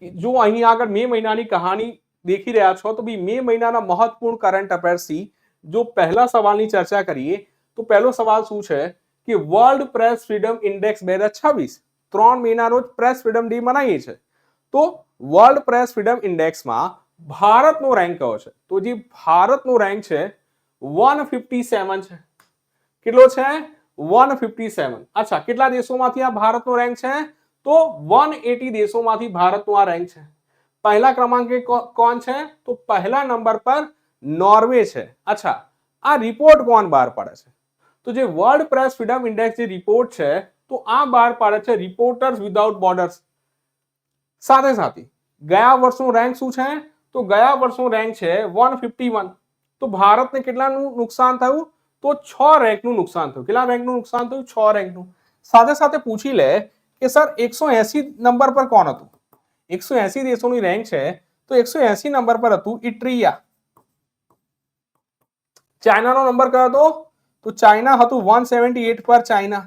જો અહીં આગળ મે મહિનાની કહાની દેખી રહ્યા છો તો મે મહિનાના મહત્વપૂર્ણ કરંટ અફેર્સથી જો પહેલા સવાલની ચર્ચા કરીએ તો પહેલો સવાલ શું છે કે વર્લ્ડ પ્રેસ ફ્રીડમ ઇન્ડેક્સ 2026 3 મહિના રોજ પ્રેસ ફ્રીડમ ડે મનાવીએ છીએ તો વર્લ્ડ પ્રેસ ફ્રીડમ ઇન્ડેક્સમાં ભારતનો રેન્ક કયો છે? તો જે ભારતનો રેન્ક છે 157 છે. કેટલો છે? 157. અચ્છા, કેટલા દેશોમાંથી આ ભારતનો રેન્ક છે? તો 180 દેશોમાંથી ભારતનો આ રેન્ક છે. પહેલા ક્રમાંકે કોણ છે? તો પહેલા નંબર પર નોર્વે છે. અચ્છા, આ રિપોર્ટ કોણ બહાર પાડે છે? તો જે વર્લ્ડ પ્રેસ ફ્રીડમ ઇન્ડેક્સ જે રિપોર્ટ છે તો આ બહાર પાડે છે રિપોર્ટર્સ વિધાઉટ બોર્ડર્સ. સાથે સાથે ગયા વર્ષનો રેન્ક શું છે? તો ગયા વર્ષનો રેન્ક છે 151. તો ભારતને કેટલાનું નુકસાન થયું? તો 6 રેન્કનું નુકસાન થયું. કેટલા રેન્કનું નુકસાન થયું? 6 રેન્કનું. સાથે સાથે પૂછી લે કે સર 180 નંબર પર કોણ હતું? 180 દેશોની રેન્ક છે તો 180 નંબર પર હતું ઇટ્રિયા. ચાઇનાનો નંબર કયો હતો? તો ચાઇના હતું 178 પર ચાઇના.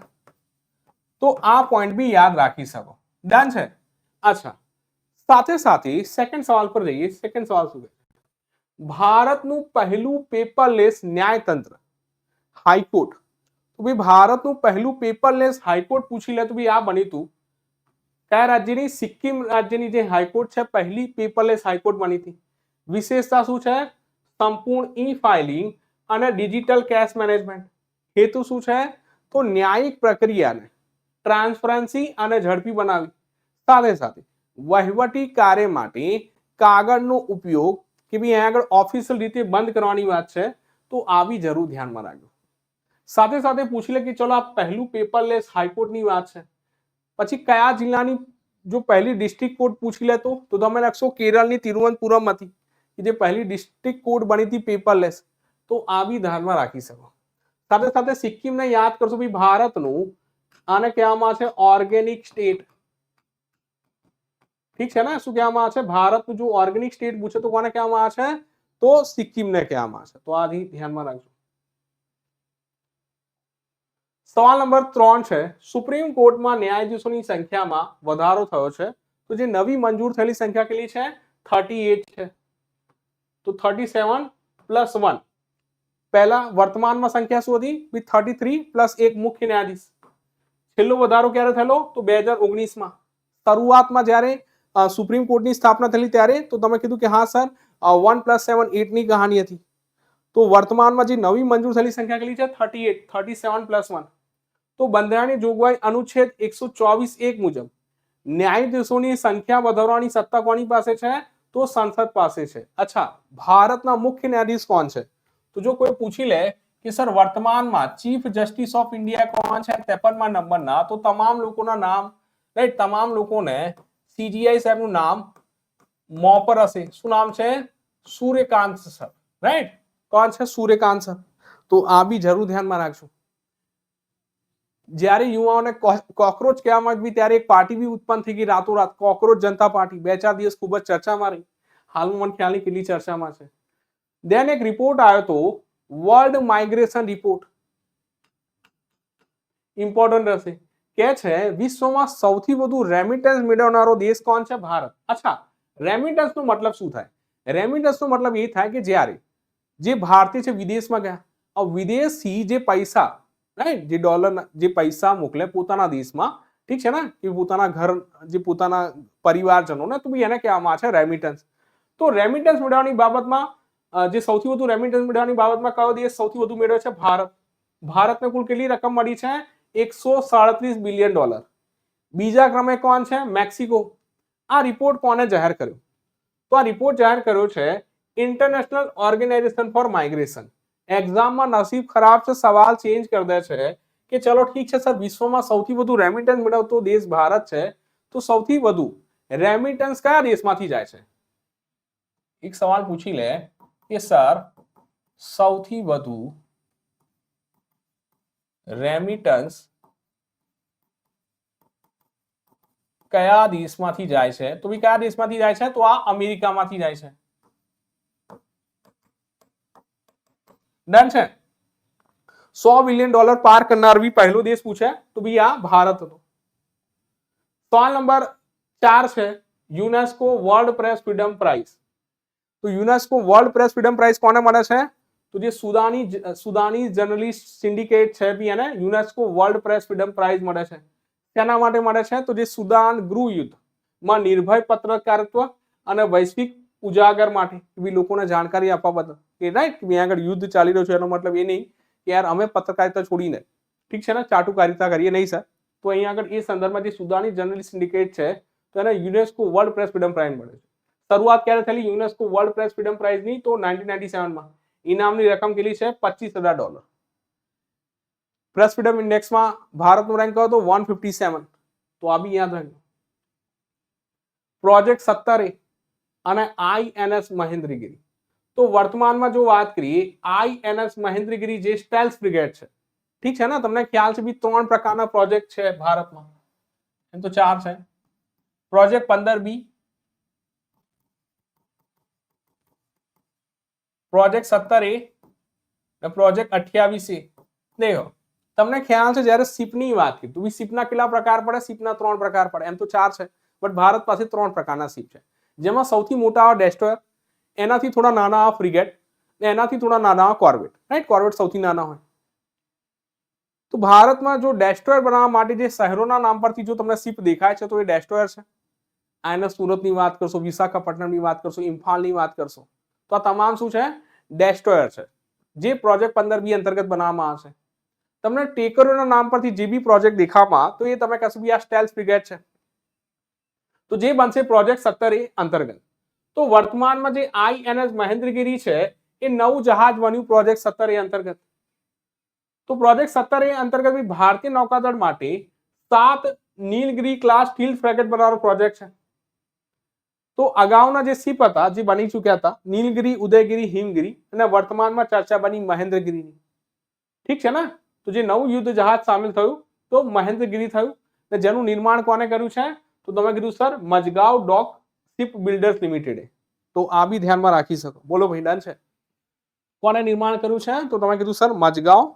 તો આ પોઈન્ટ બી યાદ રાખી શકો. ડન છે? અચ્છા, સાથે સાથે સેકન્ડ સવાલ પર જઈએ. સેકન્ડ સવાલ શું છે? ભારતનું પહેલું પેપરલેસ ન્યાયતંત્ર હાઈકોર્ટ. તો ભાઈ ભારતનું પહેલું પેપરલેસ હાઈકોર્ટ પૂછી લે તો ભાઈ આ બન્યું હતું કયા રાજ્યની? સિક્કિમ રાજ્યની જે હાઈકોર્ટ છે પહેલી પેપરલેસ હાઈકોર્ટ બની હતી. વિશેષતા શું છે? સંપૂર્ણ ઈ ફાઇલિંગ અને ડિજિટલ કેશ મેનેજમેન્ટ. હેતુ શું છે? તો ન્યાયિક પ્રક્રિયાને ટ્રાન્સપરન્સી અને ઝડપી બનાવી. સાથે સાથે વહીવટી કાર્ય માટે કાગળનો ઉપયોગ કે ભાઈ અહીંયા આગળ ઓફિશિયલ રીતે બંધ કરવાની વાત છે તો આવી જરૂર ધ્યાનમાં રાખજો. સાથે સાથે પૂછી લે કે ચલો આ પહેલું પેપરલેસ હાઈકોર્ટની વાત છે પછી કયા જિલ્લાની જો પહેલી ડિસ્ટ્રિક્ટ કોર્ટ પૂછી લે તો તમે લખશો કેરળની તિરુવનંતપુરમ હતી કે જે પહેલી ડિસ્ટ્રિક્ટ કોર્ટ બની હતી પેપરલેસ. તો આ બી ધ્યાનમાં રાખી શકો. સાથે સાથે સિક્કિમને યાદ કરશો ભાઈ ભારતનું આને કહેવામાં છે ઓર્ગેનિક સ્ટેટ. ઠીક છે ને? શું કહેવામાં આવે છે? ભારતનું જો ઓર્ગેનિક સ્ટેટ પૂછે તો કોને કહેવામાં આવે છે? તો સિક્કિમને કહેવામાં આવે છે. તો આ ધ્યાનમાં રાખજો. સવાલ નંબર 3 છે સુપ્રીમ કોર્ટમાં ન્યાયાધીશોની સંખ્યામાં વધારો થયો છે તો જે નવી મંજૂર થયેલી સંખ્યા કેટલી છે? 38 છે. તો 37 પ્લસ 1. પહેલા વર્તમાનમાં સંખ્યા શું હતી? 33 પ્લસ 1 મુખ્ય ન્યાયાધીશ. છેલ્લો વધારો ક્યારે થયેલો? તો 2019માં. શરૂઆતમાં જ્યારે સુપ્રીમ કોર્ટની સ્થાપના થયેલી ત્યારે તો તમે કીધું કે હા સર 1 + 7 8 ની કહાની હતી. તો વર્તમાનમાં જે નવી મંજૂર થયેલી સંખ્યા કેટલી છે? 38. 37 પ્લસ 1. તો બંધારણીય જોગવાઈ અનુચ્છેદ 124(1) મુજબ ન્યાયાધીશોની સંખ્યા વધારવાની સત્તા કોની પાસે છે? તો સંસદ પાસે છે. અચ્છા, ભારતના મુખ્ય ન્યાયાધીશ કોણ છે? તો જો કોઈ પૂછી લે કે સર વર્તમાનમાં ચીફ જસ્ટિસ ઓફ ઇન્ડિયા કોણ છે 53મા નંબરના તો તમામ લોકોના નામ રાઈટ તમામ લોકોને સીજીઆઈ સાહેબનું નામ મોં પર હશે. શું નામ છે? સૂર્યકાંત સર. રાઈટ? કોણ છે? સૂર્યકાંત સર. તો આ બી જરૂર ધ્યાનમાં રાખજો. જ્યારે યુવાઓને કોકરોચ કહેવામાં આવી ત્યારે એક પાર્ટી બી ઉત્પન્ન થઈ ગઈ રાતોરાત, કોકરોચ જનતા પાર્ટી. 2-4 દિવસ ખૂબ જ ચર્ચામાં રહી. હાલમાં મને ખ્યાલ નહીં કેટલી ચર્ચામાં છે. દેન એક રિપોર્ટ આવ્યો તો વર્લ્ડ માઇગ્રેશન રિપોર્ટ. ઇમ્પોર્ટન્ટ રહેશે. કે છે વિશ્વમાં સૌથી વધુ રેમિટન્સ મેળવનારો દેશ કોણ છે? ભારત. અચ્છા, રેમિટન્સનો મતલબ શું થાય? રેમિટન્સનો મતલબ એ થાય કે જ્યારે જે ભારતીય છે વિદેશમાં ગયા વિદેશથી જે પૈસા રાઈટ જે ડોલર જે પૈસા મોકલે પોતાના દેશમાં ઠીક છે ને કે પોતાના ઘર જે પોતાના પરિવારજનોને તો એને કહેવામાં છે રેમિટન્સ. તો રેમિટન્સ મેળવવાની બાબતમાં જે સૌથી વધુ રેમિટન્સ મેળવવાની બાબતમાં કયો દેશ સૌથી વધુ મેળવે છે? ભારત. ભારતને કુલ કેટલી રકમ મળી છે? $137 બિલિયન. બીજા ક્રમે કોણ છે? મેક્સિકો. આ રિપોર્ટ કોને જાહેર કર્યો? તો આ રિપોર્ટ જાહેર કર્યો છે ઇન્ટરનેશનલ ઓર્ગેનાઇઝેશન ફોર માઇગ્રેશન. એક્ઝામમાં નસીબ ખરાબ છે, સવાલ ચેન્જ કરી દે છે કે ચલો ઠીક છે સર વિશ્વમાં સૌથી વધુ રેમિટન્સ મેળવતો દેશ ભારત છે તો સૌથી વધુ રેમિટન્સ કયા દેશમાંથી જાય છે? એક સવાલ પૂછી લે કે સર સૌથી વધુ રેમિટન્સ કયા દેશમાંથી જાય છે? તો ભઈ કયા દેશમાંથી જાય છે? તો આ અમેરિકામાંથી જાય છે. ડન છે? $100 બિલિયન પાર કરનાર બી પહેલો દેશ પૂછે તો ભઈ આ ભારત હતો. સવાલ નંબર 4 છે UNESCO world press freedom prize. તો UNESCO world press freedom prize કોને મળે છે? તો જે સુદાની જર્નલિસ્ટ સિન્ડિકેટ છે બી એને UNESCO world press freedom prize મળે છે. તેના માટે મળે છે તો જે સુદાન ગૃહ યુદ્ધમાં નિર્ભય પત્રકારિત્વ અને વૈશ્વિક ઉજાગર માટે બી લોકોને જાણકારી આપવા બદલ કે રાઈટ કે આગળ યુદ્ધ ચાલી રહ્યો છે એનો મતલબ એ નહીં કે યાર અમે પત્રકારિતા છોડીને ઠીક છે ને ચાટુકારિતા કરીએ નહીં સર. તો અહીંયા આગળ એ સંદર્ભમાં જે સુદાની જર્નલિસ્ટ સિન્ડિકેટ છે તો એને UNESCO world press freedom prize મળે છે. શરૂઆત ક્યારે થયેલી યુનેસ્કો વર્લ્ડ પ્રેસ ફ્રીડમ પ્રાઇઝની? તો 1997 માં. ઇનામની રકમ કેટલી છે? $25,000. પ્રેસ ફ્રીડમ ઇન્ડેક્સમાં ભારતનો રેન્ક કયો હતો? 157. તો આ બી યાદ રાખજો. પ્રોજેક્ટ 17A અને INS મહેન્દ્રગીરી. તો વર્તમાનમાં જો વાત કરીએ INS મહેન્દ્રગીરી જે સ્ટેલ્થ ફ્રિગેટ છે ઠીક છે ને, તમને ખ્યાલ છે બી 3 પ્રકારના પ્રોજેક્ટ છે ભારતમાં, એમ તો 4 છે. પ્રોજેક્ટ 15B, પ્રોજેક્ટ 17A અને પ્રોજેક્ટ 28A. દેખો તમને ખ્યાલ છે જ્યારે શિપની વાત કરી તો શિપના કેટલા પ્રકાર પડે? શિપના 3 પ્રકાર પડે, એમ તો 4 છે બટ ભારત પાસે 3 પ્રકારના શિપ છે, જેમાં સૌથી મોટા ડેસ્ટ્રોયર, એનાથી થોડા નાના ફ્રિગેટ ને એનાથી થોડા નાના કોર્વેટ. રાઈટ, કોર્વેટ સૌથી નાના હોય. તો ભારતમાં જો ડેસ્ટ્રોયર બનાવવા માટે જે શહેરોના નામ પરથી જો તમને શિપ દેખાય છે તો એ ડેસ્ટ્રોયર છે. INS સુરતની વાત કરશો, વિશાખાપટ્ટનમની વાત કરશો, ઇમ્ફાલની વાત કરશો, તો આ તમામ શું છે? ડેસ્ટ્રોયર છે, જે પ્રોજેક્ટ 15B અંતર્ગત બનાવવામાં આવશે. તમને ટેકરોના નામ પરથી જે બી પ્રોજેક્ટ દેખામાં તો એ તમે કહેશો બી આ સ્ટેલ્થ ફ્રિગેટ છે, તો જે બનશે પ્રોજેક્ટ 17A અંતર્ગત. તો વર્તમાનમાં જે INS મહેન્દ્રગીરી છે એ નવું જહાજ બન્યું પ્રોજેક્ટ 17A અંતર્ગત. તો પ્રોજેક્ટ 17A અંતર્ગત ભારતીય નૌકાદળ માટે 7 નીલગિરી ક્લાસ સ્ટીલ ફ્રેગેટ બનાવવાનો પ્રોજેક્ટ છે. તો અગાઉના જે શિપ હતા જે બની ચૂક્યા હતા નીલગિરી, ઉદયગિરી, હિમગિરી, અને વર્તમાનમાં ચર્ચા બની મહેન્દ્રગીરીની. ઠીક છે ને. તો જે નવું યુદ્ધ જહાજ સામેલ થયું તો મહેન્દ્રગીરી થયું, અને જેનું નિર્માણ કોને કર્યું છે? તો તમે કીધું સર મજગાંવ ડોક શિપ બિલ્ડર્સ લિમિટેડ. તો આ બી ધ્યાનમાં રાખી શકો. બોલો ભાઈ, ડન છે? કોને નિર્માણ કર્યું છે? તો તમે કીધું સર મજગાંવ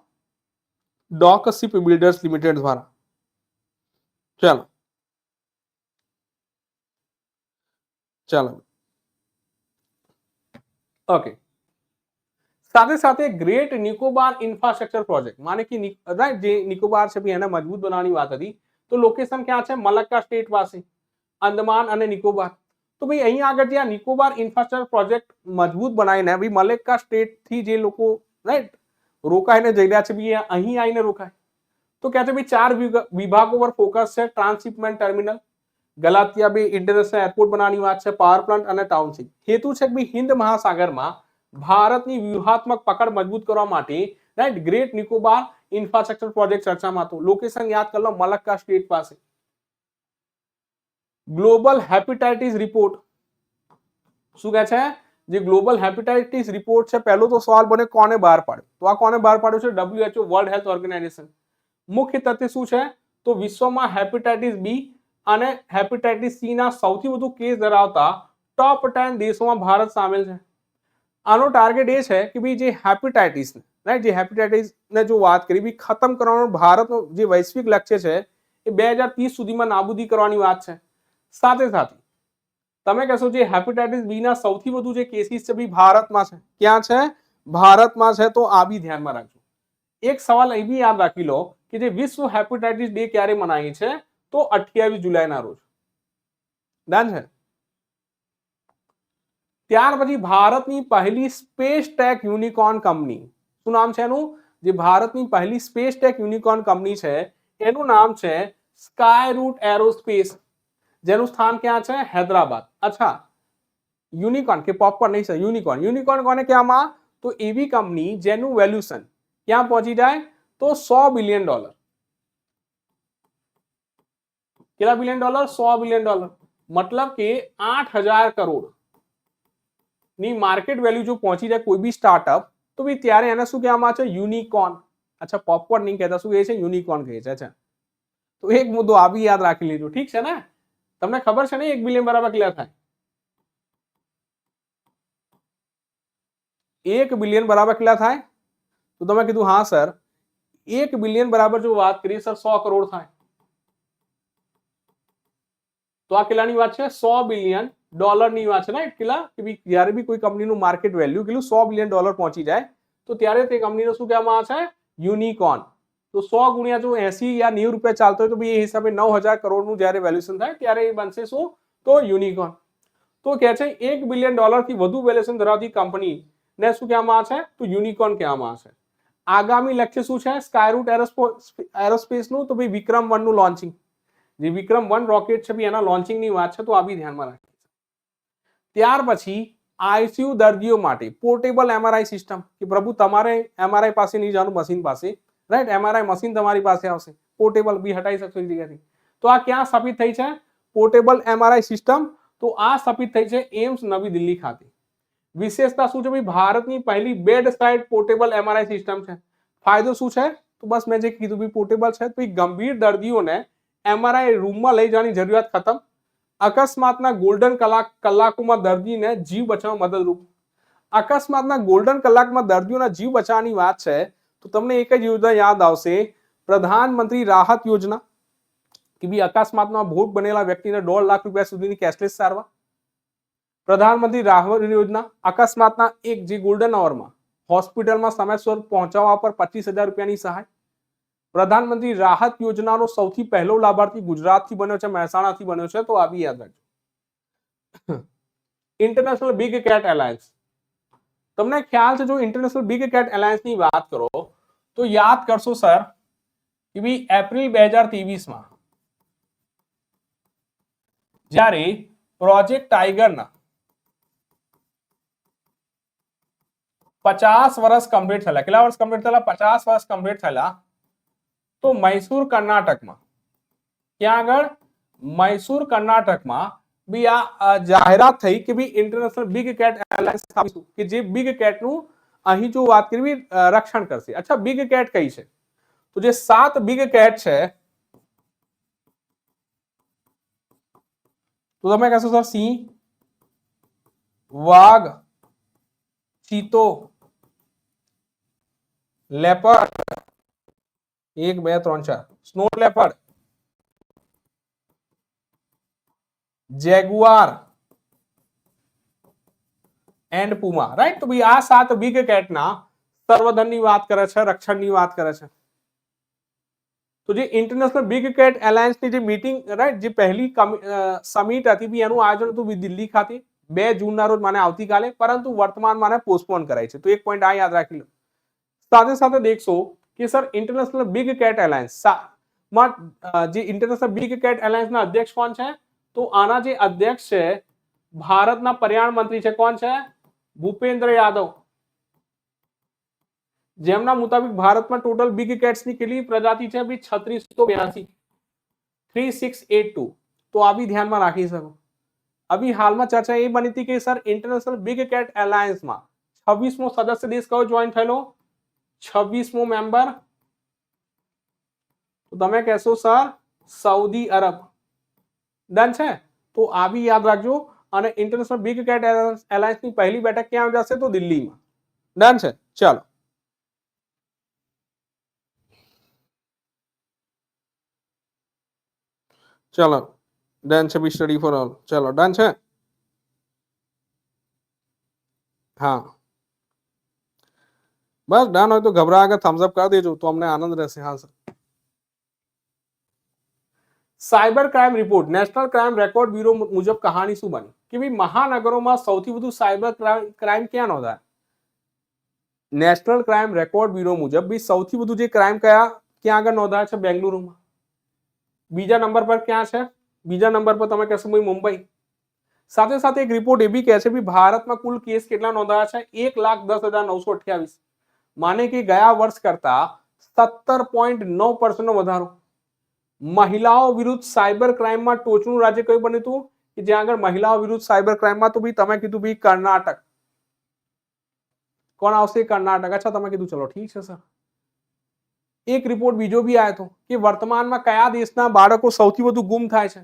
ડોક શિપ બિલ્ડર્સ લિમિટેડ દ્વારા. ચાલો ચાલો ઓકે. સાથે સાથે ગ્રેટ નિકોબાર ઇન્ફ્રાસ્ટ્રક્ચર પ્રોજેક્ટ માને કે રાઈટ જે નિકોબાર છે એને મજબૂત બનાવવાની વાત હતી. તો લોકેશન ક્યાં છે? મલક્કા સ્ટેટ પાસે, અંદમાન અને નિકોબાર. તો ભાઈ અહીં આગળ જે આ નિકોબાર ઇન્ફ્રાસ્ટ્રક્ચર પ્રોજેક્ટ મજબૂત બનાવીને ભાઈ મલક્કા સ્ટેટ થી જે લોકો રાઈટ રોકાઈને જઈ રહ્યા છે બી અહીં આવીને રોકાય. તો કહે છે ભાઈ 4 વિભાગો પર ફોકસ છે. ટ્રાન્સશિપમેન્ટ ટર્મિનલ, ગલાતિયા બે ઇન્ટરનેશનલ એરપોર્ટ બનાવવાની વાત છે, પાવર પ્લાન્ટ અને ટાઉનશીપ. હેતુ છે કે ભાઈ હિન્દ મહાસાગરમાં ભારતની વ્યૂહાત્મક પકડ મજબૂત કરવા માટે right great Nicobar infrastructure project ચર્ચામાં હતો. લોકેશન યાદ કરી લો, મલક્કા સ્ટેટ પાસે. ગ્લોબલ હેપેટાઇટિસ રિપોર્ટ શું કહે છે? જે ગ્લોબલ હેપેટાઇટિસ રિપોર્ટ છે પહેલો તો સવાલ બને કોને બહાર પાડ્યો? તો આ કોને બહાર પાડ્યો છે? WHO world health organization. મુખ્ય તથ્ય શું છે? તો વિશ્વમાં હેપેટાઇટિસ બી અને હેપેટાઇટિસ સી ના સૌથી વધુ કેસ ધરાવતા ટોપ 10 દેશોમાં ભારત સામેલ છે. આનો ટાર્ગેટ એ છે કે ભાઈ જે હેપેટાઇટિસ રાઈટ જે હેપેટાઇટિસ ને જો વાત કરી ભાઈ ખતમ કરવાનો ભારતનો જે વૈશ્વિક લક્ષ્ય છે એ 2030 સુધીમાં નાબૂદી કરવાની વાત છે. સાથે સાથે તમે કહેશો જે હેપેટાઇટિસ બી ના સૌથી વધુ જે કેસીસ છે ભાઈ ભારતમાં છે. ક્યાં છે? ભારતમાં છે. તો આ બી ધ્યાનમાં રાખજો. એક સવાલ એ બી યાદ રાખી લો કે જે વિશ્વ હેપેટાઇટિસ ડે ક્યારે મનાય છે? તો 28 જુલાઈના રોજ. ડન છે? ત્યાર પછી ભારતની પહેલી સ્પેસ ટેક યુનિકોર્ન કંપની, શું નામ છે એનું? જે ભારતની પહેલી સ્પેસ ટેક યુનિકોર્ન કંપની છે એનું નામ છે સ્કાયરૂટ એરોસ્પેસ, જેનું સ્થાન ક્યાં છે? હૈદરાબાદ. અચ્છા, યુનિકોર્ન કે પોપકોર્ન નહીં સર, યુનિકોર્ન. યુનિકોર્ન કોને કહેવામાં? તો એવી કંપની જેનું વેલ્યુએશન ક્યાં પહોંચી જાય? તો $100 બિલિયન. કેટલા બિલિયન ડોલર? $100 બિલિયન. મતલબ કે 8,000 કરોડ ની માર્કેટ વેલ્યુ જો પહોંચી જાય કોઈ બી સ્ટાર્ટઅપ તો ભાઈ ત્યારે એને શું કહેવામાં આવે છે? યુનિકોર્ન. અચ્છા, પોપકોર્ન નહીં કહેતા, શું કહે છે? યુનિકોર્ન કહે છે. અચ્છા, તો એક મુદ્દો આ બી યાદ રાખી લીધો. ઠીક છે ને? તમને ખબર છે ને 1 બિલિયન બરાબર કેટલા થાય? 1 બિલિયન બરાબર કેટલા થાય? તો તમે કીધું હા સર 1 બિલિયન બરાબર જો વાત કરીએ સર 100 કરોડ થાય. તો આ કેટલાની વાત છે? $100 બિલિયન ની વાત છે, રાઈટ? કેટલા કે ભઈ જ્યારે બી કોઈ કંપનીનું માર્કેટ વેલ્યુ કેટલું $100 બિલિયન પહોંચી જાય તો ત્યારે તે કંપનીને શું કહેવામાં આવે છે? યુનિકોર્ન. તો 100 ગુણ્યા જો 80 યા 90 રૂપિયા ચાલતો હોય તો ભાઈ એ હિસાબે 9000 કરોડનું જ્યારે વેલ્યુએશન થાય ત્યારે એ બનશે શું? તો યુનિકોર્ન. તો કહે છે $1 બિલિયન થી વધુ વેલ્યુએશન ધરાવતી કંપનીને શું કહેવામાં આવે છે? તો યુનિકોર્ન કહેવામાં આવે છે. આગામી લક્ષ્ય શું છે? સ્કાયરૂટ એરોસ્પેસનું, તો ભાઈ વિક્રમ 1 નું લોન્ચિંગ. જે વિક્રમ 1 રોકેટ છે એના લોન્ચિંગની વાત છે, તો આ બી ધ્યાનમાં રાખીએ. ત્યાર પછી આઈસીયુ દર્દીઓ માટે પોર્ટેબલ એમઆરઆઈ સિસ્ટમ, કે પ્રભુ તમારે એમઆરઆઈ પાસે નહીં જવાનું, મશીન પાસે, રાઈટ? એમઆરઆઈ મશીન તમારી પાસે આવશે, પોર્ટેબલ બી હટાવી શકશો જગ્યાથી. તો આ ક્યાં સ્થાપિત થઈ છે? Portable MRI system. તો આ સ્થાપિત થઈ છે એમ્સ નવી દિલ્હી ખાતે. વિશેષતા શું છે? ભાઈ ભારતની પહેલી bed side portable MRI system છે. ફાયદો શું છે? તો બસ મેં જે કીધું ભાઈ પોર્ટેબલ છે તો ગંભીર દર્દીઓને એમઆરઆઈ રૂમમાં લઈ જવાની જરૂરિયાત ખતમ. અકસ્માતના ગોલ્ડન કલાકોમાં દર્દીને જીવ બચાવવા મદદરૂપ. અકસ્માતના ગોલ્ડન કલાકમાં દર્દીઓના જીવ બચાવવાની વાત છે તો તમને એક જ યોજના યાદ આવશે, પ્રધાનમંત્રી રાહત યોજના, કે ભાઈ અકસ્માતમાં ભોગ બનેલા વ્યક્તિને $1.5 લાખ સુધીની કેશલેસ સારવાર. પ્રધાનમંત્રી રાહત યોજના, અકસ્માતના એક જે ગોલ્ડન આવરમાં હોસ્પિટલમાં સમયસર પહોંચાડવા પર $25,000 સહાય. પ્રધાનમંત્રી રાહત યોજનાનો સૌથી પહેલો લાભાર્થી ગુજરાતથી બન્યો છે, મહેસાણાથી બન્યો છે, તો આ બી યાદ રાખજો. International big cat alliance. તમને ખ્યાલ છે જો ઇન્ટરનેશનલ બિગ કેટ એલાયન્સ ની વાત કરો તો યાદ કરશો સર કે ભાઈ એપ્રિલ 2023 જ્યારે પ્રોજેક્ટ ટાઈગરના 50 વર્ષ કમ્પ્લીટ થયેલા. કેટલા વર્ષ કમ્પ્લીટ થયેલા? 50 વર્ષ કમ્પ્લીટ થયેલા. તો મૈસૂર કર્ણાટકમાં, ક્યાં આગળ? મૈસૂર કર્ણાટકમાં બી આ જાહેરાત થઈ કે ભાઈ ઇન્ટરનેશનલ બિગ કેટ એલાયન્સ સ્થાપિશું, કે જે બિગ કેટનું અહીં જો વાત કરવી રક્ષણ કરશે. અચ્છા, બિગ કેટ કઈ છે? તો જે 7 બિગ કેટ છે તો તમે કહેશો સર સિંહ, વાઘ, ચીતો, leopard, 1 2 3 4, snow leopard, jaguar and puma, right? તો ભાઈ આ 7 બિગ કેટના સંવર્ધનની વાત કરે છે, રક્ષણની વાત કરે છે. તો જે ઇન્ટરનેશનલ બિગ કેટ એલાયન્સની જે મીટિંગ, રાઈટ, જે પહેલી સમિટ હતી બી એનું આયોજન હતું દિલ્હી ખાતે 2 જૂનના રોજ, માને આવતીકાલે, પરંતુ વર્તમાનમાં પોસ્ટપોન કરાય છે. તો એક પોઈન્ટ આ યાદ રાખી લો. સાથે સાથે દેખશો કે sir international big cat alliance માં જે ઇન્ટરનેશનલ બિગ કેટ એલાયન્સના અધ્યક્ષ કોણ છે? તો આના જે અધ્યક્ષ છે ભારતના પર્યાવરણ મંત્રી છે. કોણ છે? ભૂપેન્દ્ર યાદવ. જેમના મુતાબિક ભારતમાં ટોટલ બિગ કેટ્સની કેટલી પ્રજાતિ છે? 3682, 3682. તો આ બી ધ્યાનમાં રાખી શકો. અભી હાલમાં ચર્ચા એ બની હતી કે સર ઇન્ટરનેશનલ બિગ કેટ એલાયન્સમાં 26મો સદસ્ય દેશ કયો જોઈન થયેલો? 26મો મેમ્બર. તો તમે કહેશો સર સાઉદી અરબ. ડન છે? તો આ બી યાદ રાખજો. અને ઇન્ટરનેશનલ બિગ કેટ એલાયન્સની પહેલી બેઠક ક્યાં જશે? તો દિલ્હીમાં. ડન છે? ચાલો. ચલો ડન છે બી સ્ટડી ફોર ઓલ. ચલો ડન છે. હા બસ ડન હોય તો ગભરા આગળ થમ્સ અપ કરી દેજો તો અમને આનંદ રહેશે. હા sir. Cyber crime report, national crime record bureau મુજબ કહાની શું બની? કે ભાઈ મહાનગરોમાં સૌથી વધુ સાયબર ક્રાઇમ ક્યાં નોંધાય? નેશનલ ક્રાઇમ રેકોર્ડ બ્યુરો મુજબ બી સૌથી વધુ જે ક્રાઇમ ક્યાં આગળ નોંધાય છે? બેંગલુરુમાં. બીજા નંબર પર ક્યાં છે? બીજા નંબર પર તમે કહેશો મુંબઈ. સાથે સાથે એક રિપોર્ટ એ બી કહે છે ભારતમાં કુલ કેસ કેટલા નોંધાયા છે? 1,10,928. માને કે ગયા વર્ષ કરતા 17.9% નો વધારો. મહિલાઓ વિરુદ્ધ સાયબર ક્રાઇમમાં ટોચનું રાજ્ય કયું બન્યું હતું? કે જ્યાં આગળ મહિલાઓ વિરુદ્ધ સાયબર ક્રાઇમમાં તો ભાઈ તમે કીધું ભાઈ કર્ણાટક. કોણ આવશે? કર્ણાટક. અચ્છા, તમે કીધું ચલો ઠીક છે સર. એક રિપોર્ટ બીજો બી આવ્યો હતો કે વર્તમાનમાં કયા દેશના બાળકો સૌથી વધુ ગુમ થાય છે?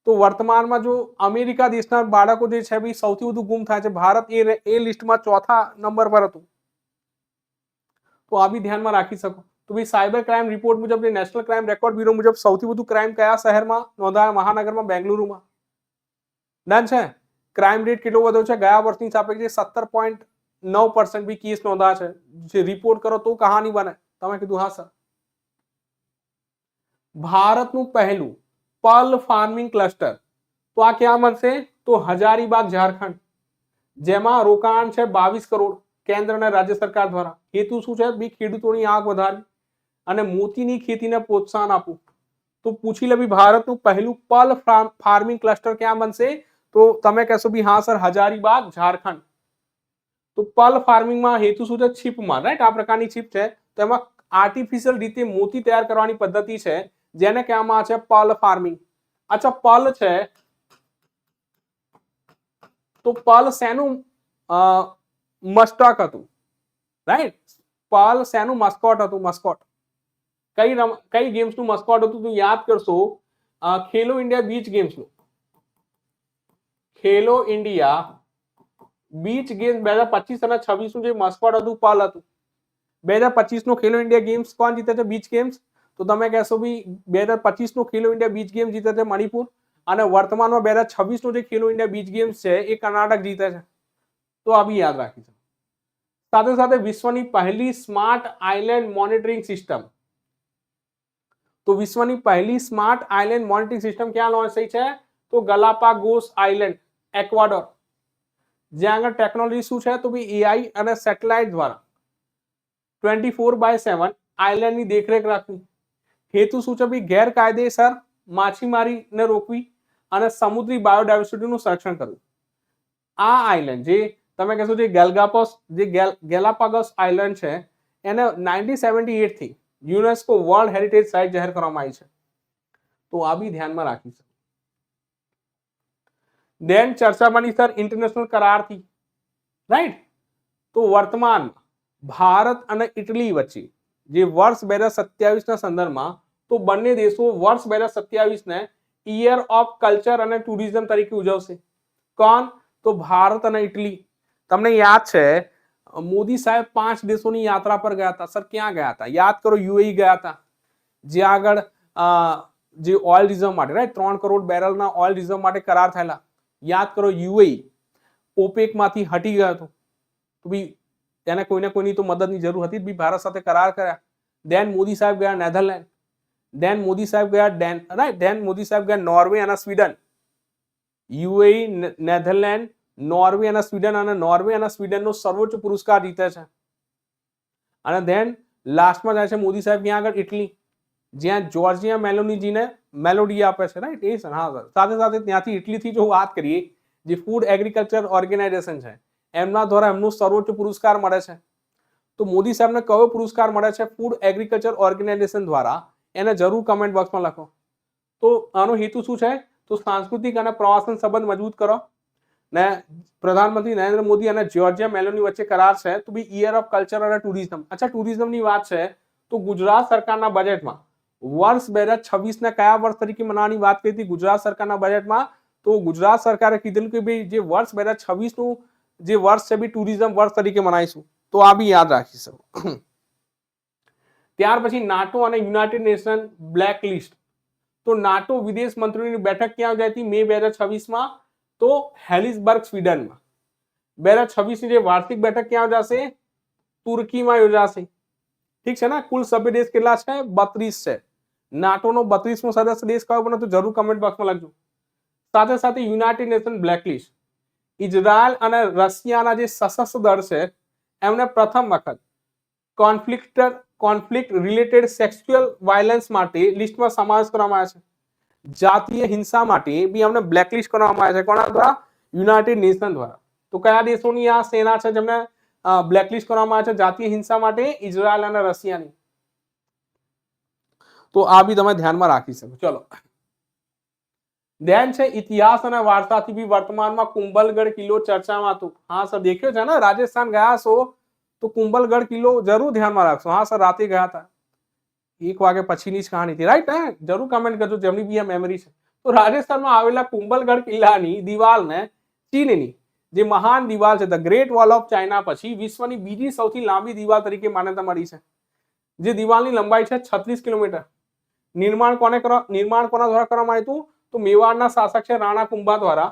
તો વર્તમાનમાં જો અમેરિકા દેશના બાળકો જે છે ભાઈ સૌથી વધુ ગુમ થાય છે. ભારત એ લિસ્ટમાં 4થા નંબર પર હતું. તો આ બી ધ્યાનમાં રાખી શકો. તો ભાઈ સાયબર ક્રાઇમ રિપોર્ટ મુજબ નેશનલ ક્રાઇમ રેકોર્ડ બ્યુરો મુજબ સૌથી વધુ ક્રાઇમ કયા શહેરમાં નોંધાયા? મહાનગરમાં, બેંગલુરુમાં. ડન છે. ક્રાઇમ રેટ કેટલો વધ્યો છે? ગયા વર્ષની સાપેક્ષે 17.9% બી કેસ નોંધાયા છે. જે રિપોર્ટ કરો તો કહાની બને. તમે કીધું હા સર. ભારતનું પહેલું પર્લ ફાર્મિંગ ક્લસ્ટર તો આ ક્યાં બનશે? તો હજારીબાગ, ઝારખંડ. જેમાં રોકાણ છે 22 કરોડ કેન્દ્ર અને રાજ્ય સરકાર દ્વારા. હેતુ શું છે? બી ખેડૂતોની આવક વધારવી અને મોતીની ખેતીને પ્રોત્સાહન આપવું. તો પૂછી લે ભારતનું પહેલું પર્લ ફાર્મિંગ ક્લસ્ટર ક્યાં બનશે? તો તમે કહેશો બી હા સર, હજારીબાગ, ઝારખંડ. તો પર્લ ફાર્મિંગમાં હેતુ શું છે? છીપમાં, રાઈટ? આ પ્રકારની છીપ છે. તો એમાં આર્ટિફિશિયલ રીતે મોતી તૈયાર કરવાની પદ્ધતિ છે, જેને કહેવામાં આવે છે પર્લ ફાર્મિંગ. અચ્છા, પર્લ છે તો પર્લ શેનું મસ્ટક હતું? રાઈટ? પર્લ શેનું મસ્કોટ હતું? મસ્કોટ કઈ ગેમ્સનું મસ્કોટ હતું? તો યાદ કરશો, ખેલો ઇન્ડિયા બીચ ગેમ્સનું. ખેલો ઇન્ડિયા બીચ ગેમ્સ 2025 અને 26 નું જે મસ્કોટ હતું પર્લ હતું. 2025 નો ખેલો ઇન્ડિયા ગેમ્સ કોણ જીતે છે? Beach games. તો તમે કહેશો બી 2025 નો ખેલો ઇન્ડિયા બીચ ગેમ્સ જીતે છે મણિપુર, અને વર્તમાનમાં 2026 નો જે ખેલો ઇન્ડિયા બીચ ગેમ્સ છે એ કર્ણાટક જીતે છે. તો આ બી યાદ રાખીશું. સાથે સાથે વિશ્વની પહેલી સ્માર્ટ આઇલેન્ડ મોનિટરિંગ સિસ્ટમ. તો વિશ્વની પહેલી સ્માર્ટ આઇલેન્ડ મોનિટરિંગ સિસ્ટમ ક્યાં લોન્ચ થઈ છે? તો ગલાપાગોસ આઇલેન્ડ, એક્વાડોર. જ્યાં આગળ ટેકનોલોજી શું છે? તો ભાઈ એઆઈ અને સેટેલાઇટ દ્વારા 24/7 આઇલેન્ડની દેખરેખ રાખવી. હેતુ શું છે? ભાઈ ગેરકાયદેસર માછીમારીને રોકવી અને સમુદ્રી બાયોડાયવર્સિટીનું સંરક્ષણ કરવું. આ આઇલેન્ડ જે તમે કહેશો જે ગેલાપાગોસ આઇલેન્ડ છે એને 1978 થી યુનેસ્કો વર્લ્ડ હેરિટેજ સાઇટ જાહેર કરવામાં આવી છે. તો આ બી ધ્યાનમાં રાખીશું. દેન ચર્ચા બની સર ઇન્ટરનેશનલ કરારથી, રાઈટ? તો વર્તમાન ભારત અને ઇટલી વચ્ચે જે વર્ષ 2027 ના સંદર્ભમાં, તો બંને દેશો વર્ષ 2027 ને ઈયર ઓફ કલ્ચર અને ટુરિઝમ તરીકે ઉજવશે. કોણ? તો ભારત અને ઇટલી. તમને યાદ છે મોદી સાહેબ 5 દેશોની યાત્રા પર ગયા હતા. સર ક્યાં ગયા હતા? યાદ કરો, યુએઈ ગયા હતા. જે આગળ જે ઓઇલ રિઝર્વ માટે, રાઈટ, 3 કરોડ બેરલના ઓઇલ રિઝર્વ માટે કરાર થયેલા. યાદ કરો, યુએઈ ઓપેક માંથી હટી ગયો હતો. તો બી તેને કોઈને કોઈની તો મદદની જરૂર હતી, બી ભારત સાથે કરાર કર્યા. દેન મોદી સાહેબ ગયા નેધરલેન્ડ. દેન મોદી સાહેબ ગયા રાઈટ, દેન મોદી સાહેબ ગયા નોર્વે અને સ્વીડન. યુએઈ, નેધરલેન્ડ, નોર્વે અને સ્વીડન, અને નોર્વે અને સ્વીડનનો સર્વોચ્ચ પુરસ્કાર જીતે છે. અને દેન લાસ્ટમાં જાય છે મોદી સાહેબ ક્યાં આગળ? ઇટલી, જ્યાં જોર્જિયા મેલોનીજીને મેલોડી આપે છે, રાઈટ? એ સર, હા સર. સાથે સાથે ત્યાંથી ઇટલીથી જો વાત કરીએ, જે ફૂડ એગ્રીકલ્ચર ઓર્ગેનાઇઝેશન છે એમના દ્વારા એમનો સર્વોચ્ચ પુરસ્કાર મળે છે. તો મોદી સાહેબને કયો પુરસ્કાર મળે છે ફૂડ એગ્રીકલ્ચર ઓર્ગેનાઇઝેશન દ્વારા? એને જરૂર કમેન્ટ બોક્સમાં લખો. તો આનો હેતુ શું છે? તો સાંસ્કૃતિક અને પ્રવાસન સંબંધ મજબૂત કરો. ને પ્રધાનમંત્રી નરેન્દ્ર મોદી અને જોર્જિયા મેલોની વચ્ચે કરાર છે. તો બી ઈયર ઓફ કલ્ચર અને ટુરિઝમ. અચ્છા, ટુરિઝમની વાત છે તો ગુજરાત સરકારના બજેટમાં વર્ષ 2026 ને કયા વર્ષ તરીકે મનાવવાની વાત કરી હતી ગુજરાત સરકારના બજેટમાં? તો ગુજરાત સરકારે કીધેલું કે ભાઈ જે વર્ષ 2026 નું જે વર્ષ છે બી ટુરિઝમ વર્ષ તરીકે મનાવીશું. તો આ બી યાદ રાખીશું. ત્યાર પછી નાટો અને યુનાઇટેડ નેશન બ્લેક લિસ્ટ. તો નાટો વિદેશ મંત્રીઓની બેઠક ક્યાં યોજાઈ હતી મે 2026માં? તો હેલિસબર્ગ, સ્વીડનમાં. 2026 ની જે વાર્ષિક બેઠક ક્યાં યોજાશે? તુર્કીમાં યોજાશે. ઠીક છે ને? કુલ સભ્ય દેશ કેટલા છે? 32 છે. નાટોનો 32મો સદસ્ય દેશ કયો બને? તો જરૂર કમેન્ટ બોક્સમાં લખજો. સાથે સાથે United nation black list. Israel અને રશિયાના જે સશસ્ત્ર દળ છે એમને પ્રથમ વખત કોન્ફ્લિક્ટ રિલેટેડ સેક્સ્યુઅલ વાયલન્સ માટે લિસ્ટમાં સમાવેશ કરવામાં આવ્યો છે. જાતીય હિંસા માટે બી અમને બ્લેકલિસ્ટ કરવામાં આવે છે. કોના દ્વારા? યુનાઇટેડ નેશન દ્વારા. તો કયા દેશોની આ સેના છે જેમને બ્લેકલિસ્ટ કરવામાં આવે છે જાતીય હિંસા માટે? ઇઝરાયલ અને રશિયાની. તો આ બી તમે ધ્યાનમાં રાખી શકો. ચલો, ધ્યાન છે ઇતિહાસ અને વારસાથી બી વર્તમાનમાં કુંભલગઢ કિલ્લો ચર્ચામાં હતું. હા સર, દેખ્યો છે ને? રાજસ્થાન ગયા છો તો કુંભલગઢ કિલ્લો જરૂર ધ્યાનમાં રાખશો. હા સર, રાતે ગયા હતા. 1 વાગે પછીની જ કહાની હતી, રાઈટ? જરૂર કમેન્ટ કરજો જેમની બી આ મેમરી છે. તો રાજસ્થાનમાં આવેલા કુંભલગઢ કિલ્લાની દિવાલને ચીનની જે મહાન દિવાલ છે the great wall of China પછી વિશ્વની બીજી સૌથી લાંબી દિવાલ તરીકે માન્યતા મળી છે. જે દિવાલની લંબાઈ છે 36 કિલોમીટર. નિર્માણ કોના દ્વારા કરવામાં આવ્યું હતું? તો મેવાડના શાસક છે રાણા કુંભા દ્વારા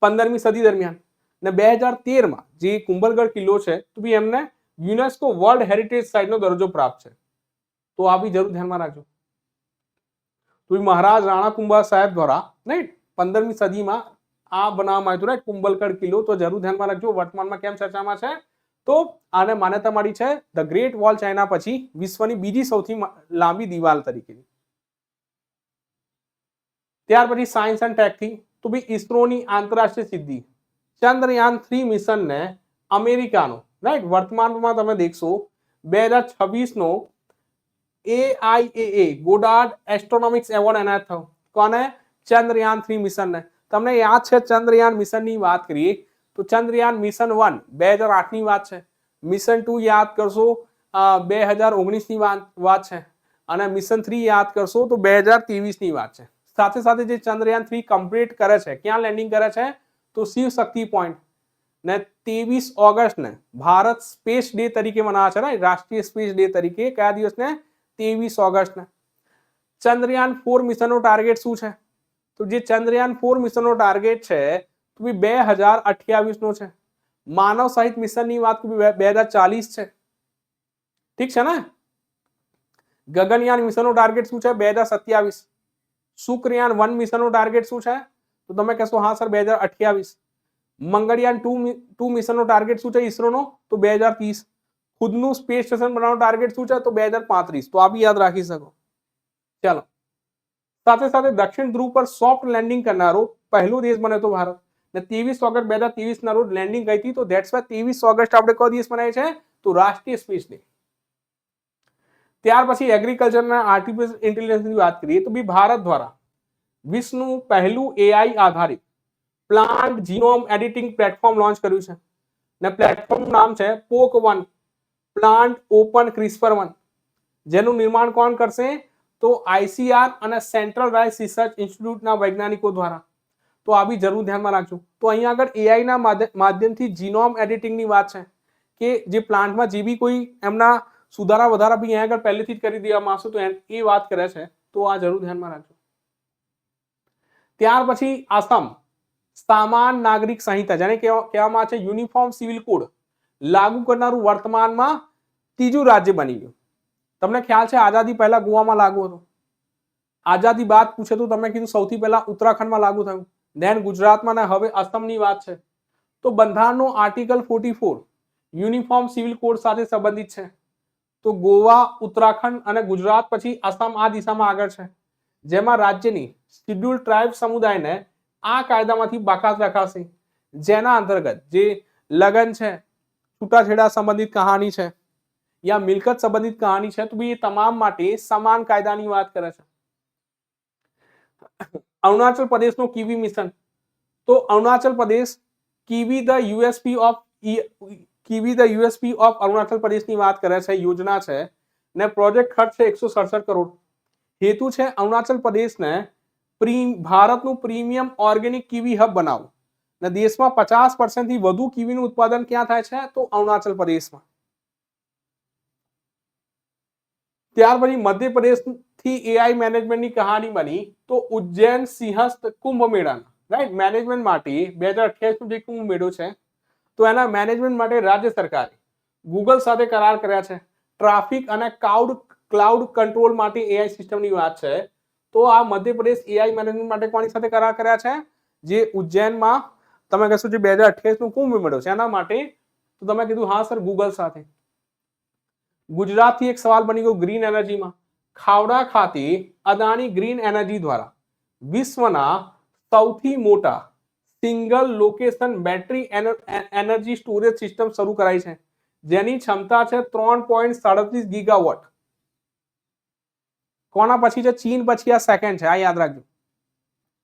15મી સદી દરમિયાન. ને 2013માં જે કુંભલગઢ કિલ્લો છે તો બી એમને યુનેસ્કો વર્લ્ડ હેરિટેજ સાઇટનો દરજ્જો પ્રાપ્ત છે. તો આ બી જરૂર ધ્યાનમાં રાખજો. તો મહારાજ રાણા કુંભા સાહેબ દ્વારા રાઈટ 15મી સદીમાં આ બનાવવામાં આવ્યું હતું, રાઈટ, કુંભલગઢ કિલ્લો. તો જરૂર ધ્યાનમાં રાખજો. વર્તમાનમાં કેમ ચર્ચામાં છે? તો આને માન્યતા મળી છે ધ ગ્રેટ વોલ ચાઇના પછી વિશ્વની બીજી સૌથી લાંબી દિવાલ તરીકે. ત્યાર પછી સાયન્સ એન્ડ ટેક થી તો બી ઈસરોની આંતરરાષ્ટ્રીય સિદ્ધિ ચંદ્રયાન 3 મિશનને અમેરિકાનો રાઈટ વર્તમાનમાં તમે દેખશો 2026 નો AIAA ગોડાર્ડ એસ્ટ્રોનોમિક્સ એવોર્ડ એનાયત થયો. કોને? ચંદ્રયાન 3 મિશનને. તમને યાદ છે ચંદ્રયાન મિશનની વાત કરીએ તો ચંદ્રયાન મિશન 1 2008 ની વાત છે. મિશન 2 યાદ કરશો 2019 ની વાત છે અને મિશન 3 યાદ કરશો તો 2023 ની વાત છે. સાથે સાથે જે ચંદ્રયાન 3 કમ્પ્લીટ કરે છે, ક્યાં લેન્ડિંગ કરે છે? તો શિવ શક્તિ પોઈન્ટ. ને 23 ઓગસ્ટને ભારત સ્પેસ ડે તરીકે મનાવે છે, રાઈટ, રાષ્ટ્રીય સ્પેસ ડે તરીકે. કયા દિવસને? 23 ઓગસ્ટને. ચંદ્રયાન 4 મિશનનો ટાર્ગેટ શું છે? તો જે ચંદ્રયાન 4 મિશનનો ટાર્ગેટ છે તો 2028 નો છે. માનવ સહિત મિશનની વાત 2040 છે. ઠીક છે ને? ગગનયાન મિશનનો ટાર્ગેટ શું છે? 2027. શુક્રયાન 1 મિશનનો ટાર્ગેટ શું છે? તો તમે કહેશો હા સર 2028. મંગળયાન 2 મિશનનો ટાર્ગેટ શું છે ઈસરોનો? તો 2030. ખુદનું સ્પેસ સ્ટેશન બનાવવાનો ટાર્ગેટ શું છે? તો 2035. તો આ બી યાદ રાખી શકો. ચાલો, સાથે સાથે દક્ષિણ ધ્રુવ પર સોફ્ટ લેન્ડિંગ કરનારો પહેલો દેશ બન્યો તો ભારત. ને 23 ઓગસ્ટ 2023 ના રોજ લેન્ડિંગ ગઈ હતી. તો ધેટ્સ વાય 23 ઓગસ્ટ આપણે કયો દિવસ મનાવીએ છે? તો રાષ્ટ્રીય સ્પેસ ડે. ત્યાર પછી એગ્રીકલ્ચરના આર્ટિફિશિયલ ઇન્ટેલિજન્સની વાત કરીએ તો બી ભારત દ્વારા વિશ્વનું પહેલું AI આધારિત plant genome editing platform launch કર્યું છે. ને પ્લેટફોર્મનું નામ છે POC1 પ્લાન્ટ ઓપન ક્રિસ્પર 1. જેનું નિર્માણ કોણ કરશે? તો ICR અને સેન્ટ્રલ રાઇસ રિસર્ચ ઇન્સ્ટિટ્યૂટના વૈજ્ઞાનિકો દ્વારા. તો આ બી જરૂર ધ્યાનમાં રાખજો. તો અહીંયા આગળ AI ના માધ્યમથી જીનોમ એડિટિંગની વાત છે કે જે પ્લાન્ટમાં જે બી કોઈ એમના સુધારા વધારા બી અહીંયા આગળ પહેલેથી જ કરી દેવામાં આવશે. તો એ વાત કરે છે. તો આ જરૂર ધ્યાનમાં રાખજો. ત્યાર પછી આસામ સામાન નાગરિક સંહિતા જેને કહેવામાં આવે છે યુનિફોર્મ સિવિલ કોડ લાગુ કરનારું વર્તમાનમાં ત્રીજું રાજ્ય બની ગયું. તમને ખ્યાલ છે આઝાદી પહેલા ગોવામાં લાગુ હતું. આઝાદી બાદ પૂછે તો તમે કીધું સૌથી પહેલા ઉત્તરાખંડમાં લાગુ થયું, દેન ગુજરાતમાં ને હવે આસામની વાત છે. તો બંધારણનો આર્ટિકલ 44 યુનિફોર્મ સિવિલ કોડ સાથે સંબંધિત છે. તો ગોવા, ઉત્તરાખંડ અને ગુજરાત પછી આસામ આ દિશામાં આગળ છે. જેમાં રાજ્યની શિડ્યુલ ટ્રાઇબ સમુદાયને આ કાયદામાંથી બાકાત રખાશે. જેના અંતર્ગત જે લગ્ન છે, છૂટાછેડા સંબંધિત કહાની છે યા મિલકત સંબંધિત કહાની છે તો બી એ તમામ માટે સમાન કાયદાની વાત કરે છે. અરુણાચલ પ્રદેશનો કિવી મિશન. તો Arunachal Pradesh કિવી the USP of Arunachal પ્રદેશની વાત કરે છે, યોજના છે ને પ્રોજેક્ટ ખર્ચ છે 167 કરોડ. હેતુ છે અરુણાચલ પ્રદેશને ભારતનું પ્રીમિયમ ઓર્ગેનિક કિવી હબ બનાવવું. ને દેશમાં 50% થી વધુ કિવીનું ઉત્પાદન ક્યાં થાય છે? તો અરુણાચલ પ્રદેશમાં. ત્યાર પછી મધ્યપ્રદેશથી AI મેનેજમેન્ટની કહાની બની. તો ઉજ્જૈન સિંહસ્થ કુંભ મેળાના રાઈટ મેનેજમેન્ટ માટે 2028 નો જે કુંભ મેળો છે તો એના મેનેજમેન્ટ માટે રાજ્ય સરકારે ગૂગલ સાથે કરાર કર્યા છે. ટ્રાફિક અને ક્લાઉડ કંટ્રોલ માટે AI સિસ્ટમની વાત છે. તો આ મધ્યપ્રદેશ AI મેનેજમેન્ટ માટે કોની સાથે કરાર કર્યા છે? જે ઉજ્જૈનમાં તમે કહેશો જે 2028 નો કુંભ મેળો છે એના માટે. તો તમે કીધું હા સર ગૂગલ સાથે. ગુજરાતથી એક સવાલ બની ગયો ગ્રીન એનર્જીમાં. ખાવડા ખાતે અદાણી ગ્રીન એનર્જી દ્વારા વિશ્વના સૌથી મોટા single location battery energy storage system શરૂ કરાઈ છે જેની ક્ષમતા છે 3.37 ગીગાવોટ. કોના પછી છે? ચીન પછી આ સેકન્ડ છે. આ યાદ રાખજો.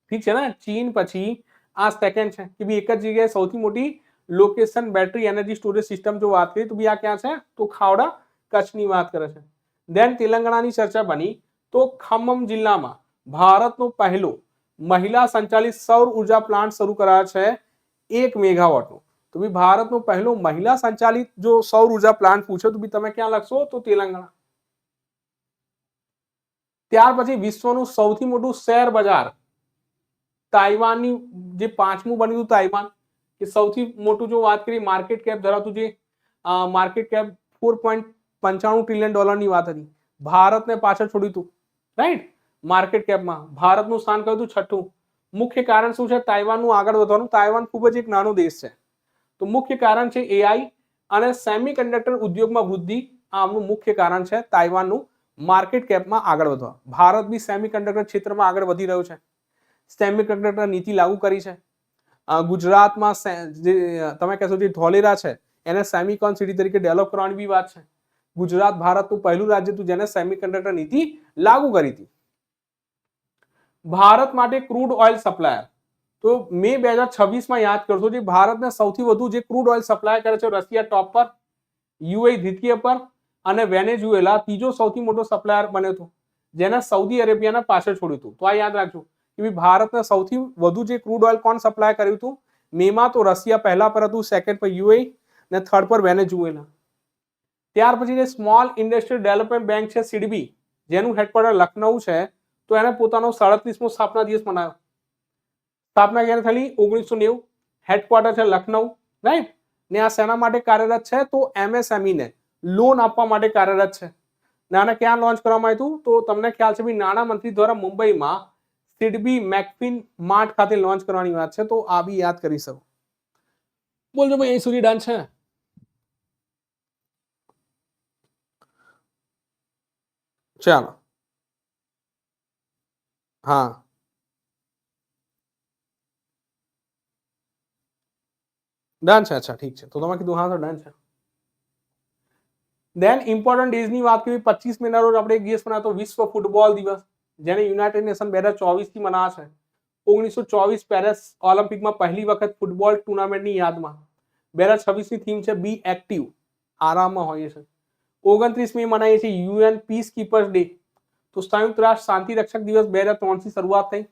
ઠીક છે ને? ચીન પછી આ સેકન્ડ છે કે ભાઈ એક જ જગ્યાએ સૌથી મોટી location battery energy storage system જો વાત કરીએ તો બી આ ક્યાં છે? તો ખાવડા કચ્છની વાત કરે છે. દેન તેલંગાણાની ચર્ચા બની. તો ખમ્મમ જિલ્લામાં ભારતનો પહેલો મહિલા સંચાલિત સૌર ઉર્જા પ્લાન્ટ શરૂ કરાયો છે 1 મેગાવોટનો. તો બી ભારતનો પહેલો મહિલા સંચાલિત જો સૌર ઉર્જા પ્લાન્ટ પૂછો તો બી તમે ક્યાં લખશો? તો તેલંગાણા. ત્યાર પછી વિશ્વનું સૌથી મોટું શેર બજાર તાઇવાનની જે પાંચમું બન્યું તાઇવાન કે સૌથી મોટું જો વાત કરીએ માર્કેટ કેપ ધરાવતું જે માર્કેટ કેપ 4.95 ટ્રિલિયન ડોલરની વાત હતી, ભારતને પાછળ છોડ્યું હતું, રાઈટ. માર્કેટ કેપમાં ભારતનું સ્થાન કયું હતું? છઠ્ઠું. મુખ્ય કારણ શું છે તાઇવાનનું આગળ વધવાનું? તાઇવાન ખૂબ જ એક નાનો દેશ છે, તો મુખ્ય કારણ છે એઆઈ અને સેમિકન્ડક્ટર ઉદ્યોગમાં વૃદ્ધિ. આમનું મુખ્ય કારણ છે તાઇવાનનું માર્કેટ કેપમાં આગળ વધવા. ભારત બી સેમિકન્ડક્ટર ક્ષેત્રમાં આગળ વધી રહ્યો છે, સેમિકન્ડક્ટર નીતિ લાગુ કરી છે. ગુજરાતમાં જે તમે કહેશો જે ધોલેરા છે એને સેમિકોન સિટી તરીકે ડેવલપ કરવાની બી વાત છે. ગુજરાત ભારતનું પહેલું રાજ્ય હતું જેને સેમિકન્ડક્ટર નીતિ લાગુ કરી હતી. ભારત માટે ક્રૂડ ઓઇલ સપ્લાયર, તો મે 2026 યાદ કરશો જે ભારતને સૌથી વધુ જે ક્રૂડ ઓઇલ સપ્લાય કરે છે રશિયા ટોપ પર, યુએઈ દ્વિતીય પર અને વેનેઝુએલા ત્રીજો સૌથી મોટો સપ્લાયર બન્યો હતો જેને સાઉદી અરેબિયાને પાછળ છોડ્યું હતું. તો આ યાદ રાખજો કે ભારતને સૌથી વધુ જે ક્રૂડ ઓઇલ કોણ સપ્લાય કર્યું હતું? મેમાં તો રશિયા પહેલા પર હતું, સેકન્ડ પર યુએઈ ને થર્ડ પર વેનેઝુએલા. ત્યાર પછી જે સ્મોલ ઇન્ડસ્ટ્રીયલ ડેવલપમેન્ટ બેંક છે સિડબી, જેનું હેડક્વાર્ટર લખનઉ છે, તો એને પોતાનો 37મો સ્થાપના દિવસ મનાવ્યો. સ્થાપના ક્યારે થયેલી? 1990. હેડક્વાર્ટર છે લખનઉ, રાઈટ. ને આ શેના માટે કાર્યરત છે? તો એમએસએમઈ ને લોન આપવા માટે કાર્યરત છે. આને ક્યાં લોન્ચ કરવામાં આવ્યું હતું? તો તમને ખ્યાલ છે નાણાં મંત્રી દ્વારા મુંબઈમાં સિડબી મેકફિન માર્ટ ખાતે લોન્ચ કરવાની વાત છે, તો આ બી યાદ કરી શકો. બોલજો ભાઈ અહીં સુધી ડન છે? ચાલો, હા ડન છે. અચ્છા ઠીક છે, તો તમે કીધું હા તો ડન છે. દેન ઇમ્પોર્ટન્ટ ડેઝ ની વાત કરીએ 25 મેના રોજ આપણે એક દિવસ મનાતો વિશ્વ ફૂટબોલ દિવસ, જેને યુનાઇટેડ નેશન 2024 થી મનાવે છે. 1924 પેરિસ ઓલિમ્પિકમાં પહેલી વખત ફૂટબોલ ટુર્નામેન્ટની યાદમાં. 2026 ની થીમ છે બી એક્ટિવ, આરામમાં હોઈએ છે. 29 મે મનાવીએ છીએ યુએન પીસ કીપર્સ ડે, તો સંયુક્ત રાષ્ટ્ર શાંતિ રક્ષક દિવસ 2003 થી શરૂઆત થઈ